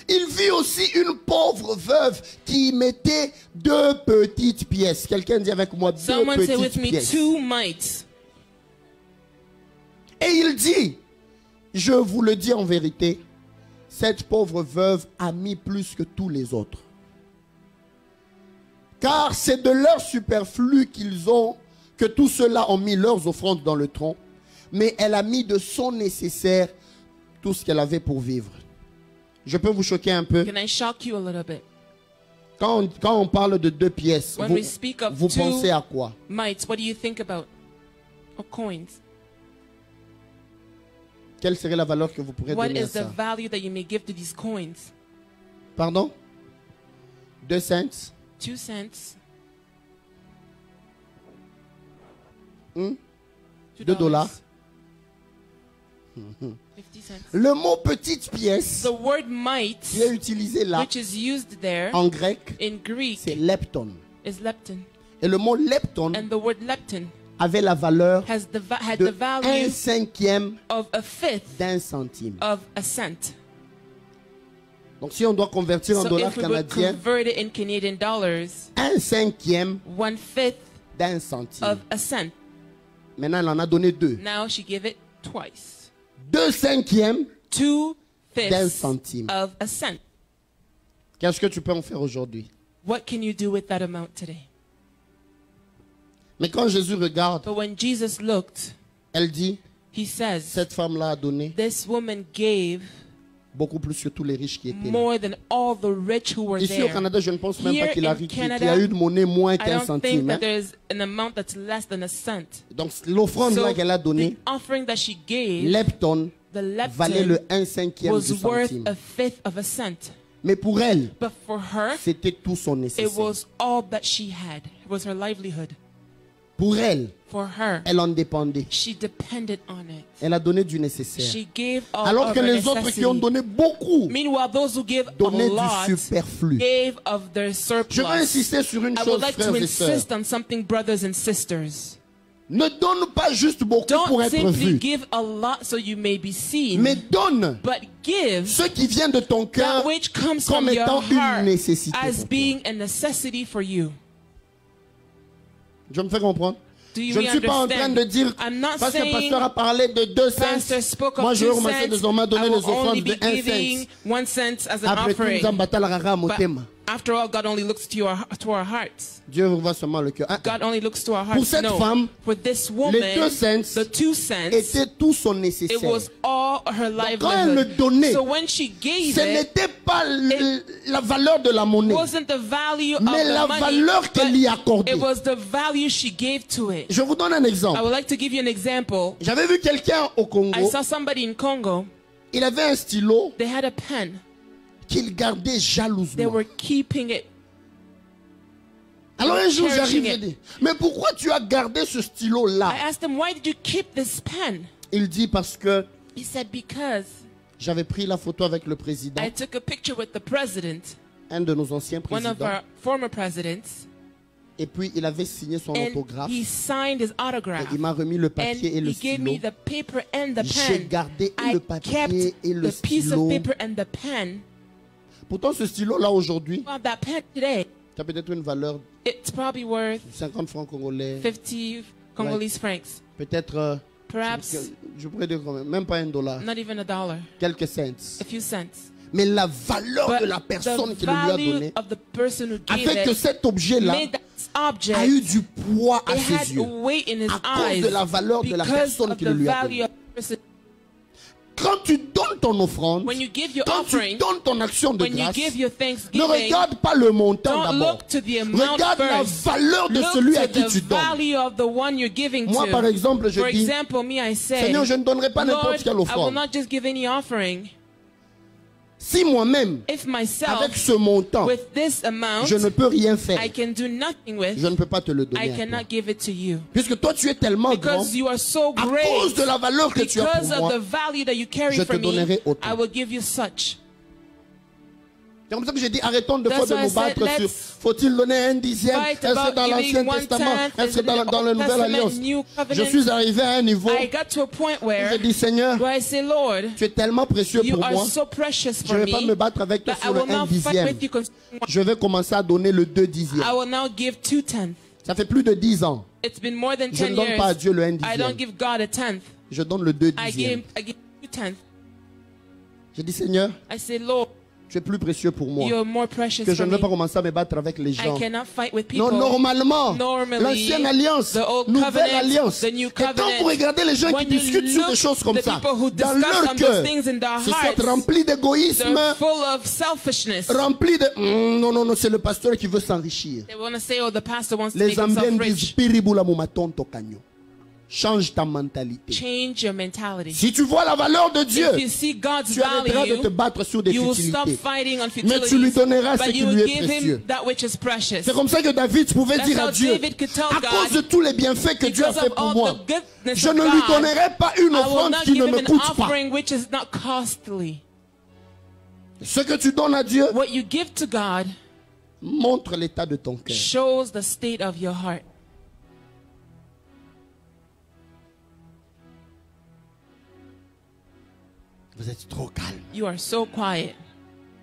Il vit aussi une pauvre veuve qui mettait 2 petites pièces. Quelqu'un dit avec moi 2 Someone say with petites me, pièces. 2 mites. Et il dit, je vous le dis en vérité, cette pauvre veuve a mis plus que tous les autres. Car c'est de leur superflu que tous ceux-là ont mis leurs offrandes dans le tronc, mais elle a mis de son nécessaire tout ce qu'elle avait pour vivre. Je peux vous choquer un peu. Can I shock you a little bit? Quand on parle de 2 pièces, When vous, we speak of vous 2 pensez à quoi? mites, what do you think about? Or coins. Quelle serait la valeur que vous pourrez What donner à is the ça? value that you may give to these coins? Pardon? 2 cents? 2 cents. Hmm? $2. $2. 50 cents. Le mot petite pièce The word qui est mite, utilisé là which is used there en grec, in Greek, c'est lepton. is lepton. Et le mot lepton And the word lepton avait la valeur had the de value 1/5 of a fifth d'un centime. of a cent. Donc si on doit convertir en So dollars if we would canadiens, convert it in Canadian dollars, 1/5 1/5 d'un centime. of a cent. Maintenant, elle en a donné 2. Now she gave it twice. 2/5 2 d'un fifths centime. of a cent. Qu'est-ce que tu peux en faire aujourd'hui? What can you do with that amount today? Mais quand Jésus regarde, But when Jesus looked, elle dit, he says, cette femme-là a donné this woman gave beaucoup plus que tous les riches qui étaient là. more than all the rich who were Ici au there. Canada, je ne pense même pas Here qu'il a, in qu'il Canada, y a eu de monnaie moins I qu'un don't think centime. that Hein? there's an amount that's less than a cent. Donc l'offrande là So qu'elle a the donnée, offering that she gave, lepton, the valait le lepton 1/5 was du worth centime. a fifth of a cent. Mais pour elle, But for her, c'était tout son it nécessaire. was all that she had. It was her livelihood. Pour elle, For her, elle en dépendait. she depended on it. Elle a donné du nécessaire. She gave all Alors of que her les autres qui ont necessity. donné beaucoup Meanwhile, those who give a donnaient lot du superflu. gave of their surplus. Je veux insister sur une I would chose, like to frères et sœurs. insist on something, brothers and sisters. Ne donne pas juste beaucoup pour Don't être simply vu, give a lot so you may be seen, mais donne but give ce qui vient de ton cœur that which comes comme from your étant une heart nécessité. as pour toi. being a necessity for you. Je me fais comprendre. Do you Je ne suis pas en train understand? de dire, I'm not parce que le saying pasteur a parlé de 2 Pastor cents, spoke moi of je vais 2 commencer cents. désormais à donner I les will only offrandes de be 1 giving cent. 1 cent as an Après tout, nous offering. embattalarara But motema. after all, God only looks to our hearts. Dieu voit seulement le cœur. God only looks to our Pour hearts. cette No. femme, For this les woman, 2 cents the 2 cents, était tout son it nécessaire. was all her quand elle le livelihood. donnait, So when she gave Ce it, n'était pas la valeur de la monnaie, wasn't the value mais of la the money, valeur qu'elle y but accordait. it was the value she gave to it. Je vous donne un I exemple. would like to give you an example. J'avais vu quelqu'un au I Congo, saw somebody in Congo. il avait un stylo They had a pen. qu'il gardait They jalousement. were keeping it. Alors un jour cherishing j'arrive et it. dis, mais pourquoi tu as gardé ce stylo I là? asked him, why did you keep this pen? Il dit parce que He said, because j'avais pris la photo avec le président, I took a picture with the president, un de nos anciens one of présidents, our former presidents, et puis il avait signé son and autographe. he signed his Et autograph. il m'a remis le And papier et le he gave me stylo. the paper and the J'ai pen. gardé et I le kept papier et le the piece stylo. of paper and the pen. Pourtant ce stylo là aujourd'hui, Well, that pen today, ça a peut-être une valeur it's probably worth de 50 francs congolais, 50 Congolese francs. peut-être Perhaps Je pourrais dire quand même pas $1. not even $1, Quelques cents. a few cents. Mais la valeur But de la personne qui le lui a value donné of the person who a gave fait que it cet objet-là made that object, a eu du poids à it had ses yeux. weight in his À cause eyes de la valeur de la because personne of qui the le lui a value donné. of the person. Quand tu donnes ton offrande, When you give your quand tu offering, donnes ton action de when you grâce, give your ne thanksgiving, regarde pas le montant don't d'abord. look to the amount Regarde la first. valeur de Look celui à to qui the tu donnes. value of the one you're giving Moi, to. par exemple, je For dis, example, me, I say, Seigneur, je ne donnerai pas Lord, n'importe quelle I will offrande. not just give any offering. Si moi-même, If myself, avec ce montant, with this amount, je ne peux rien faire, I can do nothing with, je ne peux pas te le donner I à toi. cannot give it to you. Puisque toi, tu es tellement grand, Because you are so à great, cause de la valeur que tu as because pour of moi, the value that you carry je te for me, donnerai autant. I will give you such. c'est comme ça que j'ai dit, arrêtons de fois That's de why nous I said, battre sur let's faut-il donner un dixième, fight est-ce que about dans giving l'Ancien 1/10, Testament, est-ce que is it in dans the la Old Nouvelle Testament, Alliance. New Je Covenant? suis arrivé à un niveau I got to a point où where je dis, Seigneur, I say, Lord, tu es tellement précieux you pour are moi, so precious je for ne vais pas me me battre avec toi that I sur le will 1 not fight dixième. with you concerning Je vais commencer à donner le 2 dixièmes. I will now give 2/10. Ça fait plus de 10 ans. It's been more than Je 10 ne donne years. pas à Dieu le 1 I dixième. don't give God a tenth. Je donne le 2 I dixièmes. give 2/10. Je dis, Seigneur, I say, Lord, tu es plus précieux pour moi. you're more precious Que je for ne vais me. pas commencer à me battre avec les gens. I cannot fight with Non, people. normalement, Normally, l'ancienne alliance, the old nouvelle covenant, alliance. the new Et quand covenant, vous regardez les gens qui when you discutent sur des look, choses comme the ça, people who dans discuss leur on cœur, those things in their c'est hearts, soit rempli d'égoïsme, they're full of selfishness. rempli de... non, non, non, c'est le pasteur qui veut s'enrichir. They want to say, oh, the pastor wants to Les make himself Zambiens disent, rich. piribula mumaton tokanyo. Change ta mentalité. Change your mentality. Si tu vois la valeur de Dieu, If you see God's tu arrêteras de te value, battre sur des you will stop futilités. fighting on Mais tu lui futilities, donneras ce but qui you lui will est give précieux. him that which is precious. C'est comme ça que David pouvait That's dire à how Dieu, David could tell à God, cause de tous les bienfaits que Dieu a because fait of pour all moi, the goodness je of ne lui God, donnerai pas une I will offrande not qui ne give him me an coûte pas. offering which is not costly. Ce que tu donnes à Dieu What you give to God montre l'état de ton cœur. shows the state of your heart. Vous êtes trop calme. You are so quiet.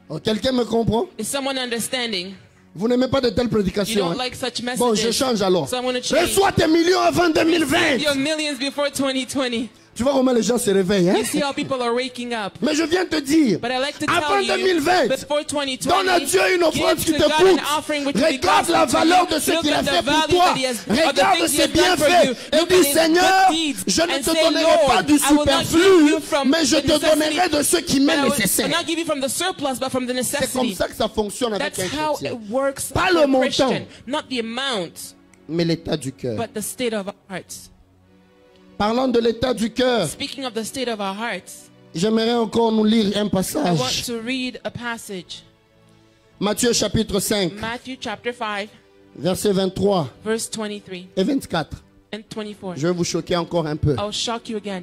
Oh, quelqu'un me comprend? Is someone understanding? Vous n'aimez pas de telles You prédications. don't hein? like such Bon, je messages. change alors. So I'm going to change. Reçois tes millions avant 2020. Your millions before 2020. Tu vois comment les gens se réveillent. Hein? You see how people are waking up. Mais je viens te dire, But I like to avant tell you, 2020, before 2020, donne à Dieu une offrande give qui to te God coûte. an offering which will be Regarde la costly to valeur you. de ce Look qu'il a at fait the pour value toi. that he has, of the Regarde things he ses has done for bienfaits. you. Et Look dis, at his Seigneur, good deeds je ne and te say, donnerai Lord, pas du I will not give superflu, you from mais je the te necessity, donnerai de ce qui but m'est I will nécessaire. not give you from the surplus, but from the C'est comme necessity. ça que ça fonctionne avec That's un how chrétien. it works Pas for le a montant. Christian, not the amount, Mais l'état du cœur. but the state of our hearts. Parlant de l'état du cœur, Speaking of the state of our hearts, j'aimerais encore nous lire un I want passage. to read a passage. Matthieu chapitre 5, Matthew chapter 5, versets 23 verse 23 et 24. and 24. Je vais vous choquer encore un peu. I'll shock you again.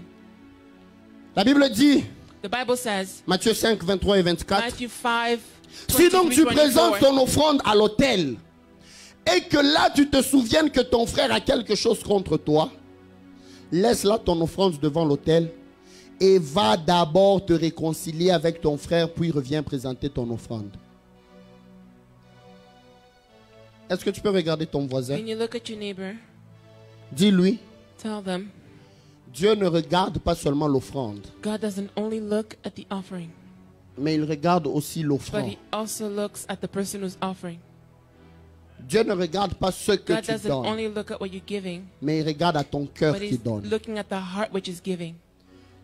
La Bible dit, The Bible says, Matthieu 5, 23 et 24, Matthew 5, si donc 23, tu présentes 24, ton offrande à l'autel et que là tu te souviennes que ton frère a quelque chose contre toi, laisse là ton offrande devant l'autel et va d'abord te réconcilier avec ton frère, puis reviens présenter ton offrande. Est-ce que tu peux regarder ton voisin? When you look at your neighbor, Dis-lui, tell them, Dieu ne regarde pas seulement l'offrande, God doesn't only look at the offering, mais il regarde aussi but l'offrande. He also looks at the person who's offering. Dieu ne regarde pas ce que God tu doesn't donnes, only look at what you're giving, mais il regarde à ton cœur but qui He's donne. looking at the heart which is giving.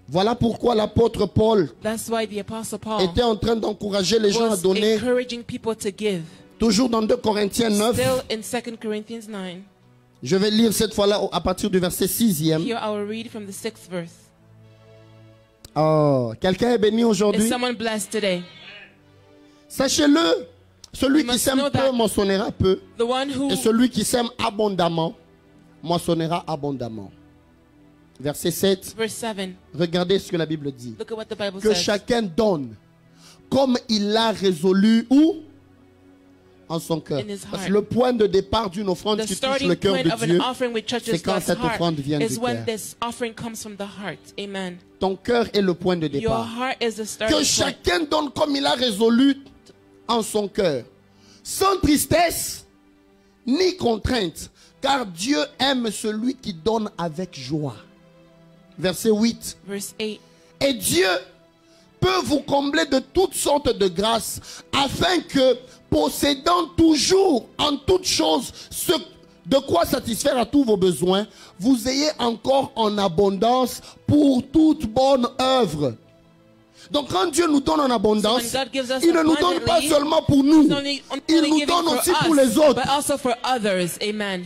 Voilà pourquoi l'apôtre Paul That's why the Apostle Paul était en train d'encourager les gens à was donner, encouraging people to give. toujours dans 2 Corinthiens 9. Still in 2 Corinthians 9, Je vais lire cette fois-là à partir du verset 6e. here I will read from the 6th verse. Oh, quelqu'un est béni Is aujourd'hui? someone blessed today? Sachez-le, celui You qui must sème know peu that moissonnera peu, the one who et celui qui sème abondamment moissonnera abondamment. Verset 7, verse 7, regardez ce que la Bible dit. look at what the Bible Que says. chacun donne comme il l'a résolu où? En son cœur. In his Parce heart. que le point de départ d'une offrande The qui touche starting le cœur point de of an Dieu, offering which c'est touches quand God's cette heart offrande vient du is when cœur. this offering comes from the heart. Amen. Ton cœur est le point de Your départ. heart is the starting Que point. chacun donne comme il a résolu en son cœur, sans tristesse ni contrainte, car Dieu aime celui qui donne avec joie. Verset 8. Verse 8. Et Dieu peut vous combler de toutes sortes de grâces, afin que, possédant toujours en toutes choses ce de quoi satisfaire à tous vos besoins, vous ayez encore en abondance pour toute bonne œuvre. Donc quand Dieu nous donne en abondance, So when God gives us il ne nous donne pas abundantly, seulement pour nous, He's only il nous giving donne for aussi us, pour les autres. but also for others. Amen.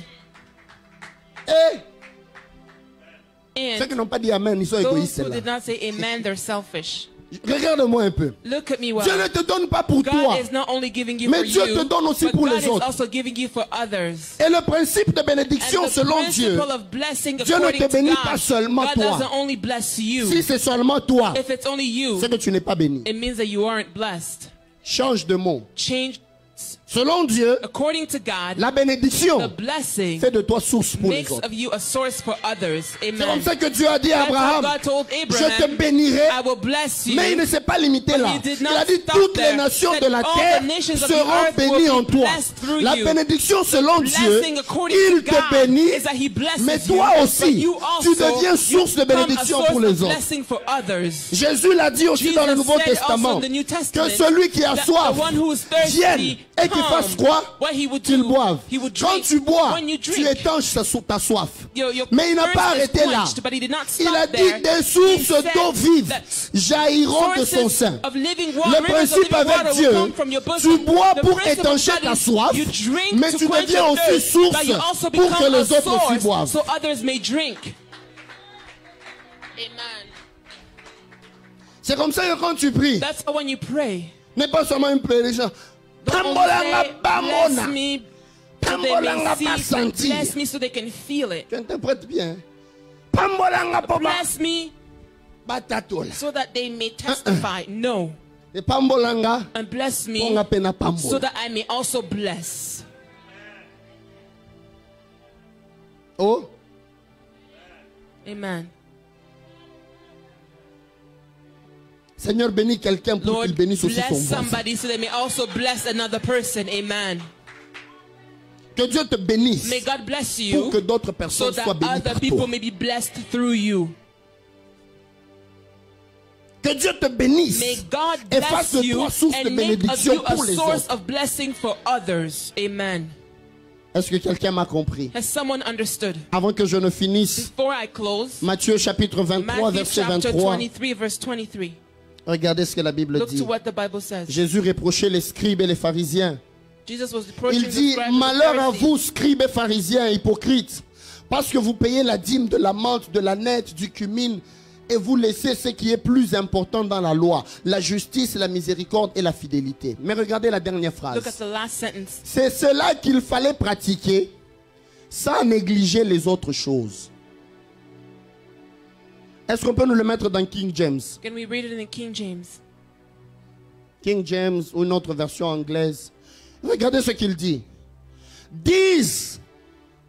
Et ceux And qui n'ont pas dit Amen, ils sont those égoïstes who là. did not say amen, they're selfish. Regarde-moi un peu. Look at me well. Dieu ne te donne pas pour toi. God is not only giving you Mais for Dieu you, te donne aussi but pour God les is autres. also giving you for others. Et le principe de And bénédiction the selon Dieu, principle of blessing Dieu ne according te to bénit God, pas seulement God toi. doesn't only bless you. Si c'est seulement toi, If it's only you, c'est que tu n'es pas béni. it means that you aren't blessed. Change de mot. Change. Selon Dieu, According to God, la bénédiction the blessing fait de toi source pour les makes autres. of you a source for others. C'est comme Amen. ça que Dieu a dit à That's how Abraham, God told je Abraham, te bénirai, I will bless you. mais il ne s'est pas limité But là. he did Il not a dit stop toutes there. les nations Said de la all terre the nations of the seront earth will bénies be en toi. blessed through La you. bénédiction selon Dieu, Blessing according il to te God bénit, is that he blesses mais you, toi but aussi, you tu also deviens source de become a bénédiction source pour of les autres. blessing for others. Jésus l'a dit aussi dans le Jesus Nouveau said also Testament, in the New que Testament celui qui a that soif the one who is thirsty vienne et qu'il fasse come. quoi? What he would Qu'il do, boive. he would Quand drink. tu bois, When you tu drink, étanches ta soif. your Mais il n'a thirst pas is arrêté là. quenched, but he did not Il stop a there. dit des He sources said d'eau vive that jailliront de son sources sein. of living Le water, rivers of principe living avec water Dieu, will come from your bosom. tu bois The pour principle of étancher God ta is soif, you drink mais to tu quench deviens your aussi thirst, source but you also pour que become les a autres aussi source boivent. so others may drink. Amen. C'est comme ça que quand tu pries, That's how when you pray, n'est pas seulement une pénétration. don't only say, bless me, so they Pambolanga may pas see, sentir. bless me so they can feel it. Tu interprètes bien. Pambolanga pas Bless me batatola. so that they may testify. No. Et pambolanga And bless me ponga pena so pambola. that I may also bless. Oh, Amen. Seigneur bénis quelqu'un pour Lord, qu'il bénisse aussi son bless voisin. somebody so they may also bless another person. Amen. Que Dieu te bénisse May God bless pour que you d'autres so personnes that soient bénies other par people toi. may be blessed through you. Que Dieu te bénisse May God et fasse bless de you toi source de and make of bénédiction you a pour les source autres. of blessing for others. Amen. Est-ce que quelqu'un m'a compris? Has someone understood? Avant que je ne finisse, Before I close, Matthieu chapitre 23, Matthew verset chapter 23. 23, verse 23. Regardez ce que la Bible Look dit. to what the Bible says. Jésus reprochait les scribes et les pharisiens. Jesus was approaching Il the dit, scribes and the malheur à Pharisees. vous, scribes et pharisiens, hypocrites, parce que vous payez la dîme de la menthe, de la nette, du cumin, et vous laissez ce qui est plus important dans la loi, la justice, la miséricorde et la fidélité. Mais regardez la dernière Look at phrase. the last sentence. C'est cela qu'il fallait pratiquer sans négliger les autres choses. Est-ce qu'on peut nous le mettre dans King James? Can we read it in the King James? King James ou une autre version anglaise. Regardez ce qu'il dit. These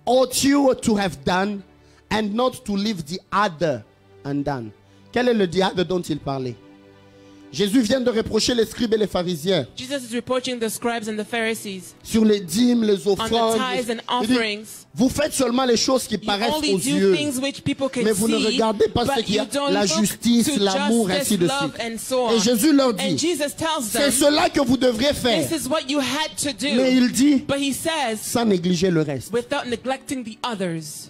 ought you to have done and not to leave the other undone. Quel est le diable dont il parlait? Jésus vient de reprocher les scribes et les pharisiens Jesus is reproaching the scribes and the Pharisees sur les dîmes, les on offrandes. the tithes and Il dit, offerings. vous faites seulement les choses qui You paraissent only aux do yeux, things which people can mais vous ne see, regardez pas ce but qu'il y a, you don't la look justice, to l'amour, justice, ainsi de love, suite. and so on. Et Jésus leur And dit, Jesus tells c'est them, cela que vous devriez faire. this is what you had to do. Mais il dit, But he says, sans négliger le reste. without neglecting the others.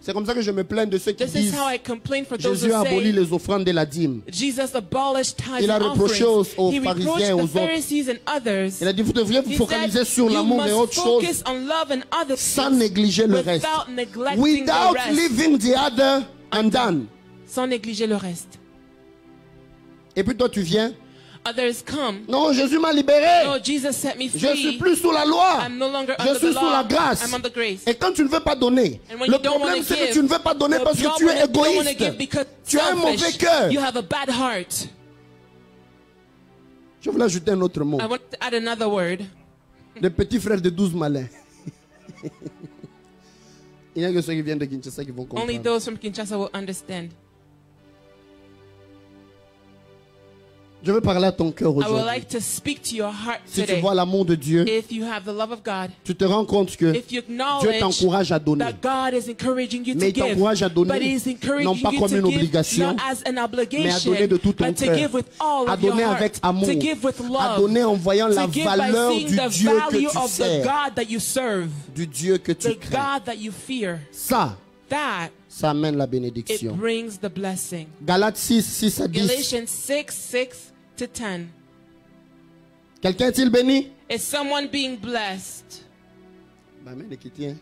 C'est comme ça que je me plains de ceux qui This is disent, how I complain for those Jésus a who aboli say, les offrandes et la dîme. Jesus abolished tithes Il a and reproché offerings. aux He pharisiens reproached et aux the autres. Pharisees and others. Il a dit, vous devriez vous He focaliser said, sur you l'amour et must autre chose, focus on love and other sans things négliger le reste. without neglecting Without the rest. leaving the other undone. Sans négliger le reste. Et puis toi tu viens, Others come. non, Jésus m'a libéré. No, Jesus set me Je suis free. plus sous la loi. I'm no longer Je under suis the sous la law. grâce. I'm under grace. Et quand tu ne veux pas donner, And when le you don't problème wanna c'est que give, tu ne veux pas donner the parce que tu problem es is you don't wanna égoïste. give because Tu as un mauvais selfish. cœur. You have a bad heart. Je voulais ajouter un autre mot. I want to add another word. Les petits frères de 12 malins. Il n'y a que ceux qui viennent de Kinshasa qui vont Only comprendre. those from Kinshasa will understand. Je veux parler à ton cœur I would aujourd'hui. like to speak to your heart Si tu today. vois l'amour de Dieu, If you have the love of God, tu te rends compte que if you Dieu acknowledge t'encourage à donner. that God is encouraging you Mais to il give, t'encourage à donner, but He is non encouraging pas you comme to une give obligation, not as an mais à obligation, donner de tout ton but to cœur, give with all à of your donner heart, avec amour, to give with à love, donner en voyant la to give by valeur seeing du the Dieu que value tu of the sers, God that you serve, du Dieu que tu the crées. God that you fear. Ça amène la It bénédiction. brings the blessing. Galates 6, 6 à 10. Galatians 6:6 to 10. Quelqu'un est-il béni? Is someone being blessed? Amen, écoutez, hein.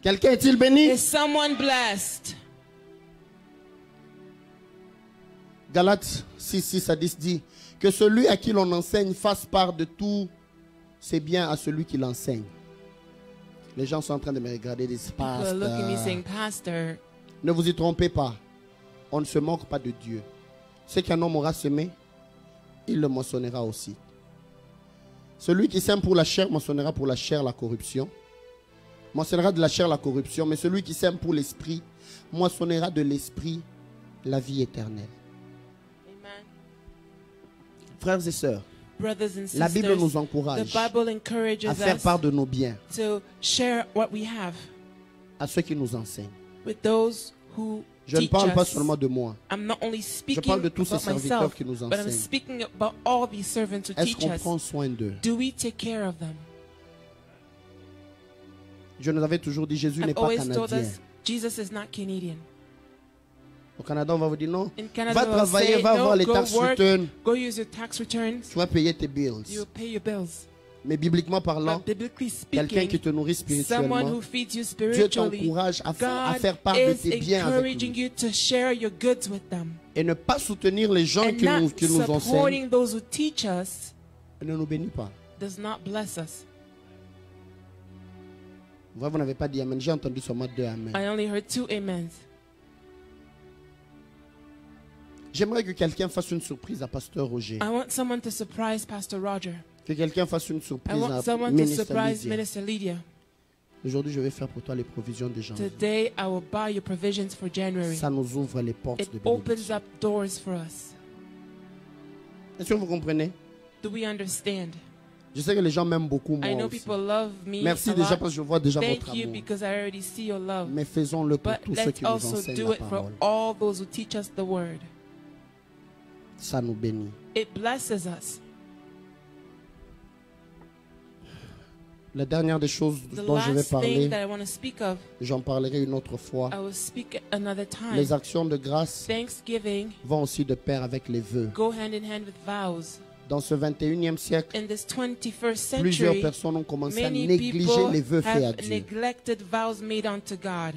Quelqu'un est-il béni? Is someone blessed? Galates 6, 6 à 10 dit que celui à qui l'on enseigne fasse part de tout ses biens à celui qui l'enseigne. Les gens sont en train de me regarder, des People are looking at me saying, pasteur. Pastor, Ne vous y trompez pas. On ne se moque pas de Dieu. Ce qu'un homme aura semé, il le moissonnera aussi. Celui qui sème pour la chair moissonnera pour la chair la corruption. Moissonnera de la chair la corruption. Mais celui qui sème pour l'esprit moissonnera de l'esprit la vie éternelle. amen. Frères et sœurs, Brothers and la Bible nous sisters, encourage the Bible encourages à faire us part de nos biens to share what we have à ceux qui nous enseignent. with those who Je ne teach parle pas us. seulement de moi. I'm not only Je speaking parle de tous ces about serviteurs myself, qui nous but I'm enseignent. speaking about all these servants who Est-ce teach qu'on us. prend soin d'eux? Do we take care of them? Je nous avais toujours dit, Jésus n'est I've pas always told canadien. us Jesus is not Canadian. Au Canada, on va vous dire non. In Canada, Va we'll travailler, say, va avoir no, les go taxes work, return. go use your tax returns, Tu vas payer tes bills. you'll pay your bills. Mais bibliquement parlant, But biblically quelqu'un qui speaking, te nourrit someone spirituellement, who feeds you Dieu spiritually, t'encourage à God faire part de is tes biens avec encouraging lui. you to share your goods with them. Et ne pas soutenir les gens And qui nous not enseignent supporting those who teach us ne nous bénit pas. does not bless us. Vous n'avez pas dit Amen. J'ai entendu seulement 2 Amen. I only heard 2 amens. J'aimerais que quelqu'un fasse une surprise à Pasteur Roger. I want someone to surprise Pastor Roger. Que quelqu'un fasse une I surprise want à someone to Ministre surprise Lydia. Minister Lydia. Aujourd'hui, je vais faire pour toi les provisions de janvier. Today, I will buy your provisions for January. Ça nous ouvre les portes It de opens bénédiction. up doors for us. Est-ce que vous comprenez? Do we understand? Je sais que les gens m'aiment beaucoup, moi I know aussi. people love me Merci a déjà lot. parce que je vois déjà votre Thank you amour. because I already see your love. Mais faisons-le pour But tous ceux let's qui nous also enseignent do la it for parole. all those who teach us the word. Ça nous bénit. It blesses us. La dernière des choses The dont je vais last parler, thing that I want to speak of, j'en parlerai une autre fois. I will speak another time. Les actions de grâce Thanksgiving vont aussi de pair avec les vœux. go hand in hand with vows. Dans ce 21e siècle, In this 21st plusieurs century, personnes ont commencé à many négliger people les vœux faits à have Dieu. neglected vows made unto God.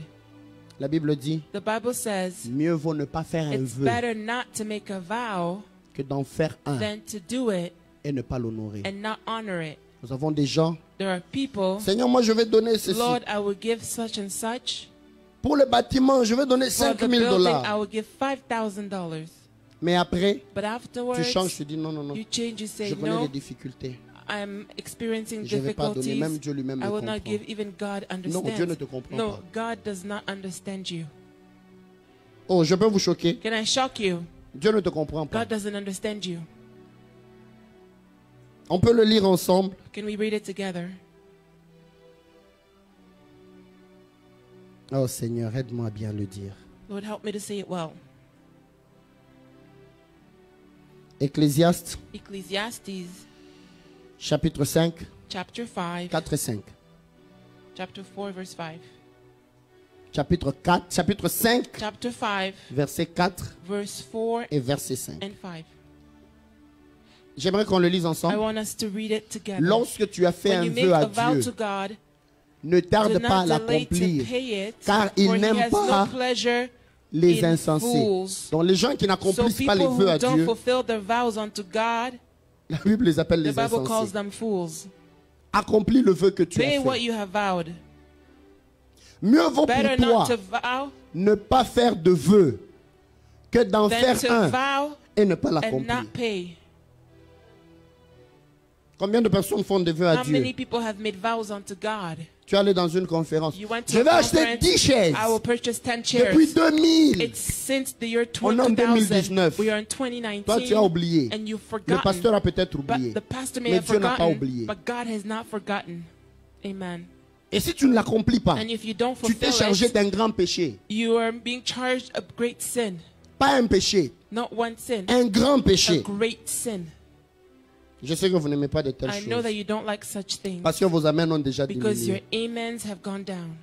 La Bible dit, The Bible says mieux vaut ne pas faire un it's vœu better not to make a vow que d'en faire un than to do it et ne pas l'honorer. and not honor it. Nous avons des gens, There are people, Seigneur, moi je vais donner ceci. Lord, I will give such and such. Pour le bâtiment, je vais donner For 5 the 000 building, I $. will give $5,000. Mais après, But tu afterwards, changes, tu dis non, non, non. you change, you say, Je connais les no, difficultés. I'm experiencing Je ne vais pas donner. difficulties. Même Dieu lui-même I le will not comprend. give, even God Non, Dieu ne understands. te comprend No, pas. God does not understand you. Oh, je peux vous choquer. Can I shock you? Dieu ne te comprend pas. God doesn't understand you. On peut le lire ensemble. Can we read it together? Oh Seigneur, aide-moi à bien le dire. Lord, help me to say it well. Ecclésiaste, Ecclesiastes chapitre 5, chapter 5, 4 et 5. chapter 4, verse 5. Chapitre 5, Chapter 5, verset 4 verse 4 et verset 5. and 5. J'aimerais qu'on le lise I ensemble. want us to read it together. Lorsque tu as fait When un you make vœu à a vow Dieu, to God, ne do tarde pas à not delay to l'accomplir, pay it, car il for he n'aime has pas no pleasure les in insensés. fools. Donc les gens qui So n'accomplissent pas people les vœux who à don't Dieu, fulfill their vows unto God, la Bible les appelle the les Bible calls insensés. them fools. Accomplis le vœu que tu Pay as what fait. you have vowed. Mieux vaut Better pour not toi to vow ne pas faire de vœux que d'en than faire to un vow et ne pas and l'accomplir. not pay. Combien de personnes font des vœux à How Dieu? many people have made vows unto God? Tu es allé dans une conférence. You went to Je a vais acheter conference, 10 chaises. I will purchase 10 chairs. Depuis 2000. It's since the year On est en 2000. 2019. We are in 2019. Toi, tu as oublié. And you've Le forgotten. pasteur a peut-être oublié. But the pastor may Mais have Dieu n'a pas forgotten. oublié. But God has not forgotten. Amen. Et si tu ne l'accomplis pas, And if you don't tu t'es fulfill chargé it, d'un grand péché. you are being charged a great sin. Pas un péché, Not one sin. un grand A péché. great sin. Je sais que vous n'aimez pas de telles I know that choses. you don't like such things. Parce que vos amens ont déjà Because your diminué. amens have gone down.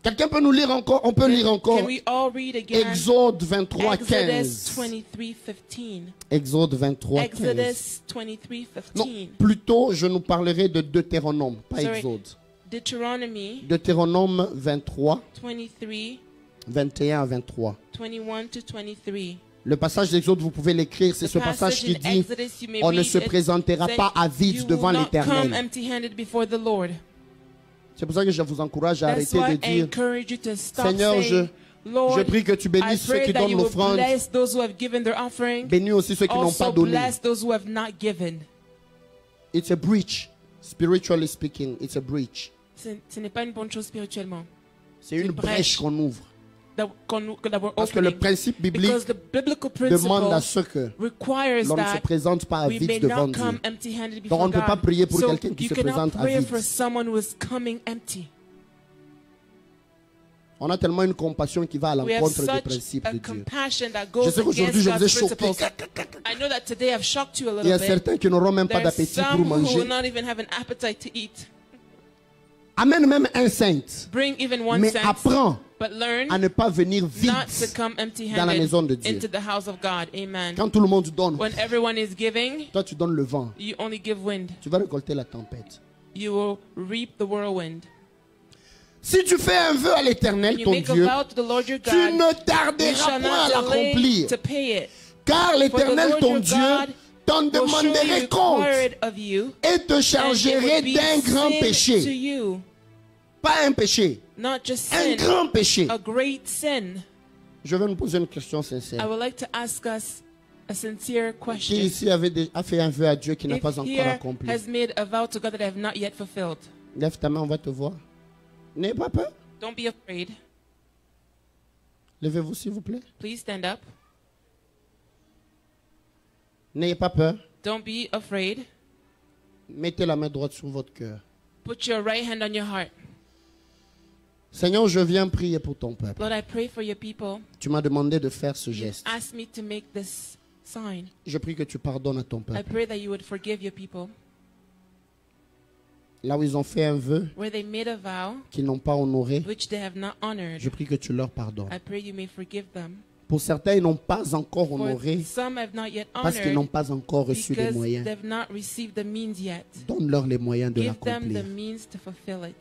Quelqu'un peut nous lire encore? On peut lire encore. Can we all read again? Exode 23, Exodus 15. 23:15. Exode 23, 15. Exodus 23:15. Non, plutôt, je nous parlerai de Deutéronome, pas Sorry. Exode. Deuteronomy Deutéronome 23, 23, 21 à 23. 21 to 23. Le passage d'Exode, vous pouvez l'écrire, c'est The ce passage qui in dit Exodus, you may on ne read se it, présentera saying, pas à "You vide will devant not come l'Éternel. empty-handed before the Lord." C'est pour ça que je vous encourage à That's arrêter why de I dire encourage you to stop Seigneur, saying, Lord, je prie que tu I bénisses ceux pray qui that donnent you will l'offrande, bless those who have given their offering. bénis aussi ceux qui n'ont pas Also donné. bless those who have not given. It's a breach. Spiritually speaking, it's a breach. Ce n'est pas une bonne chose spirituellement. C'est une brèche qu'on ouvre. That we're Parce que le opening. principe biblique Because the biblical demande à principle ce que requires l'on ne se that présente pas à we may vide devant not come Dieu. empty-handed Donc on before ne peut pas God. prier pour So quelqu'un qui you se cannot présente à pray vide. for someone who is coming empty. On a tellement une compassion qui va à We have l'encontre des such principes a de Dieu. compassion that Je goes sais qu'aujourd'hui, against je vous ai God's choqué. principles. I know that today I've shocked you a Il y little a bit. certains qui n'auront même pas There's d'appétit pour some who will manger. not even have an appetite to eat. Amène même un saint. Bring even one Mais cent, apprends but learn à ne pas venir vide not to come dans la maison de empty-handed Dieu. into the house of God. Amen. Quand tout le monde donne, When everyone is giving, toi tu donnes le vent. you only give wind. Tu vas récolter la tempête. You will reap the whirlwind. Si tu fais un vœu à l'Éternel, When you ton make Dieu, a vow to the Lord your tu God, ne you tarderas shall point à not delay l'accomplir. to pay it. Car For the l'Éternel, Lord ton your Dieu, God t'en will surely demanderait compte require it of you, et te and it chargerait would be d'un grand sin to péché. you. Pas un péché, Not just un sin, grand péché. a great sin. Je vais nous poser une question I sincère. would like to ask us a sincere Qui question. ici a fait un vœu à Dieu qui n'a If pas encore here accompli? has made a vow to God that I have not yet fulfilled, Lève ta main, on va te voir. N'ayez pas peur. don't be afraid. Levez-vous s'il vous plaît. Please stand up. N'ayez pas peur. Don't be afraid. Mettez la main droite sur votre cœur. Put your right hand on your heart. Seigneur, je viens prier pour ton peuple. Lord, I pray for your people. Tu m'as demandé de faire ce You geste. asked me to make this sign. Je prie que tu pardonnes à ton I peuple. pray that you would forgive your people. Là où ils ont fait un vœu Where they made a vow qu'ils n'ont pas honoré, which they have not honored, je prie que tu leur pardonnes. I pray you may forgive them. Pour certains, ils n'ont pas encore For honoré some have not yet parce qu'ils n'ont honored pas encore reçu les because moyens. they've not received the means yet. Donne-leur les moyens de Give them the l'accomplir. means to fulfill it.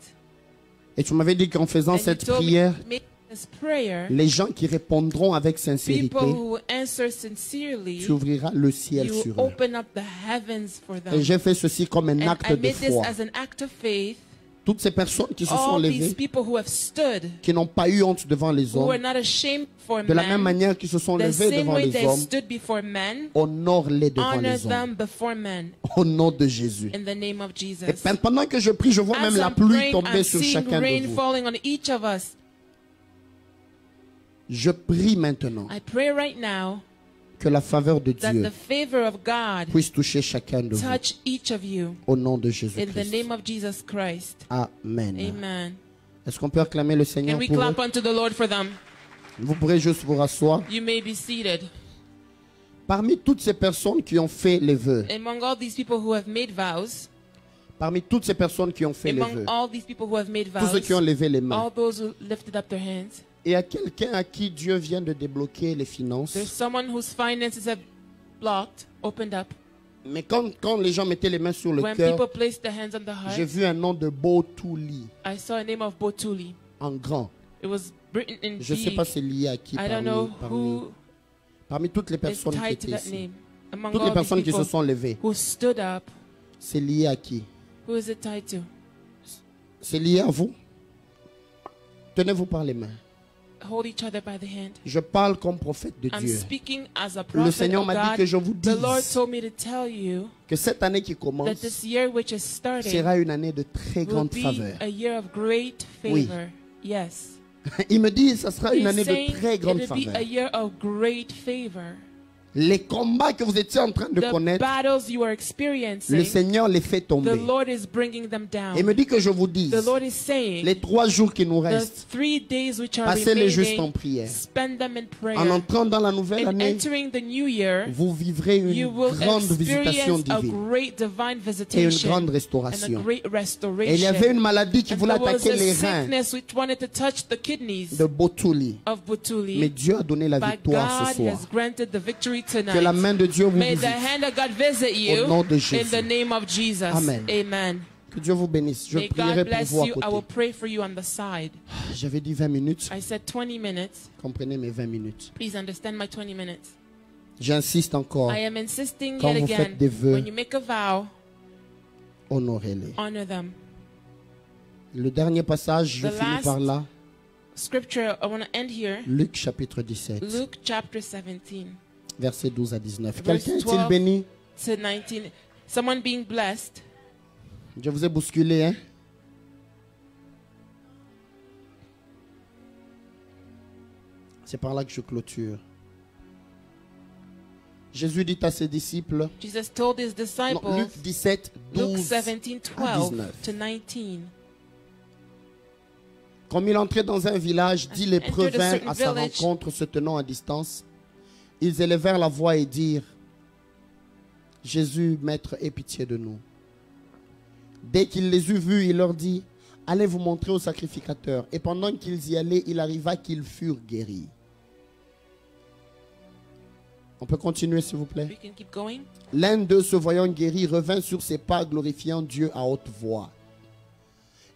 Et tu m'avais dit qu'en faisant And you cette told me prière, to make this prayer, les gens qui répondront avec sincérité, people who will answer sincerely, tu ouvriras le ciel you will sur eux. open up the heavens for Et them. j'ai fait ceci comme un And acte I de made this foi. as an act of faith. Toutes ces personnes qui se sont All these levées, people who have stood, qui n'ont pas eu honte devant les who were hommes, not ashamed for de la même men, manière qu'ils se sont the levés same devant way les they hommes, stood before men, honore-les devant honor les hommes. them before men. Au nom de Jésus. In the name of Et Jesus. pendant que je prie, je vois même As la I'm pluie praying, tomber I'm sur seeing chacun rain de vous. falling on each of us. Je prie maintenant I pray right now que la faveur de that Dieu the favor of God puisse toucher chacun de vous. touch each of you Au nom de in the Jésus-Christ. name of Jesus Christ. Amen. Amen. Est-ce qu'on peut acclamer le Seigneur Can we pour eux? clap unto the Lord for them? Vous pourrez juste vous rasseoir. You may be seated. Parmi toutes ces personnes qui ont fait les vœux, Among all these people who have made vows, parmi toutes ces personnes qui ont fait les among vœux, all these people who have made tous ceux qui ont vows, levé les mains, all those who lifted up their hands, et à quelqu'un à qui Dieu vient de débloquer les finances, there's someone whose finances have blocked, opened up. mais quand les gens mettaient les mains sur le When cœur, people placed their hands on the j'ai heart, vu un nom de Botouli I saw a name of Botuli. en grand. It was written in Je ne sais big. pas c'est lié à qui I don't know who parmi toutes les is personnes qui tied étaient to that ici. name. Among Toutes les all these personnes qui se people sont levées, who stood up, c'est lié à qui? who is it tied to? C'est lié à vous? Tenez-vous par les mains. hold each other by the hand. Je parle comme prophète de I'm Dieu. speaking as a Le prophet Seigneur of m'a dit God. que je vous The Lord dise told me to tell you que cette année qui that commence this year which is starting sera une année de très will grande be faveur. a year of great Oui. favor. Yes. Il me dit que ce sera une He's année saying de très grande it'll be faveur. a year of great favor. Les combats que vous étiez en train de The connaître, battles you are le experiencing, Seigneur les fait the tomber. Lord is bringing them Et down. il me dit que je vous dise, The Lord is saying les 3 jours qui nous the restent, 3 days which are passez-les juste en remaining, prière. spend them in prayer. En entrant dans la nouvelle In année, entering the new year, vous vivrez you une will grande visitation experience a divine great divine et une visitation grande and a restauration. great Et il y avait une restoration. maladie qui And voulait there was attaquer a les reins sickness which wanted to touch the kidneys de Botuli. of Butuli. Mais Dieu a donné la But victoire ce God soir. has granted the victory Que la tonight. main de Dieu vous May the visite. hand of God visit Au nom you de in Jésus. the name of Jesus. Amen. Amen. Que Dieu vous bénisse. Je May prierai God pour bless vous à you. I will côté. pray for you on the side. J'avais dit 20 minutes. I said 20 minutes. Comprenez mes 20 minutes. Please understand my 20 minutes. J'insiste encore. I am insisting Quand yet vous faites again, des vœux, when you make a vow, Honorez-les. honor them. Le dernier passage, je The finis last- par là. Scripture, I want to end here. Luc chapitre 17, Luke chapter 17 versets 12 à 19. Verse Quelqu'un est-il 12. béni? to 19. Someone being blessed. Je vous ai bousculé, hein? C'est par là que je clôture. Jésus dit à ses disciples, Jesus told his non, disciples, Luc 17, Luke 12 17, à 12 19. to 19. Comme il entrait dans un village, 10 lépreux entered a vinrent certain à sa village. rencontre, se tenant à distance. Ils élevèrent la voix et dirent, Jésus, Maître, aie pitié de nous. Dès qu'il les eut vus, il leur dit, allez vous montrer au sacrificateur. Et pendant qu'ils y allaient, il arriva qu'ils furent guéris. On peut continuer, s'il vous plaît. We can keep going. L'un d'eux, se voyant guéri, revint sur ses pas, glorifiant Dieu à haute voix.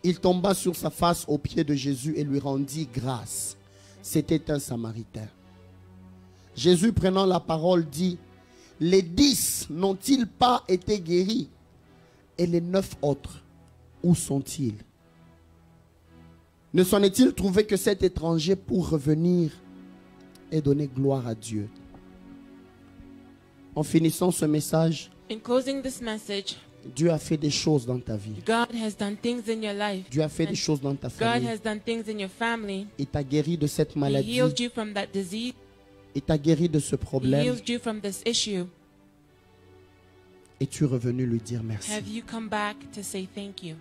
Il tomba sur sa face aux pieds de Jésus et lui rendit grâce. C'était un Samaritain. Jésus, prenant la parole, dit, les 10 n'ont-ils pas été guéris? Et les 9 autres, où sont-ils? Ne s'en est-il trouvé que cet étranger pour revenir et donner gloire à Dieu? En finissant ce message, In closing this message, Dieu a fait des choses dans ta vie. God has done things in your life. Dieu a fait des And choses dans ta God famille. has done things in your family. Il t'a guéri de cette He maladie. healed you from that disease. Il t'a guéri de ce He problème. healed you from this issue. Et tu es revenu lui dire merci. Have you come back to say thank you?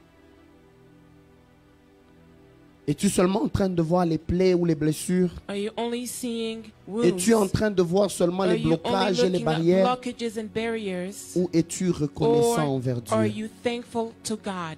Es-tu seulement en train de voir les plaies ou les blessures? Are you only seeing wounds? Es-tu en train de voir seulement Are les you only blocages et les looking at barrières? blockages and barriers? Ou es-tu reconnaissant Or envers are Dieu? you thankful to God?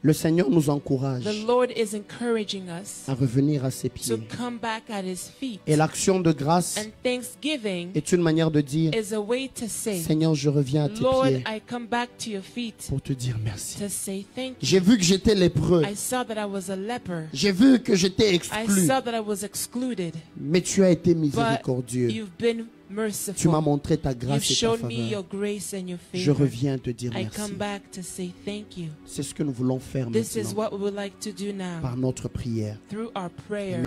Le Seigneur nous encourage The Lord is encouraging us à revenir à ses to pieds. come back at His feet. Et l'action de grâce And thanksgiving est une manière de dire, is a way to say, Seigneur, je reviens à tes Lord, pieds I come back to your feet pour te dire merci. to say thank you. J'ai vu que j'étais lépreux. I saw that I was a leper. J'ai vu que j'étais I exclu. saw that I was excluded. Mais tu as été But miséricordieux. you've been Tu m'as merciful. montré ta You've grâce et ta shown me your faveur. grace and your Je favor. reviens te dire I merci. come back to say thank you. C'est ce que nous voulons faire This is maintenant what we would like to do now par notre prière. through our prayer.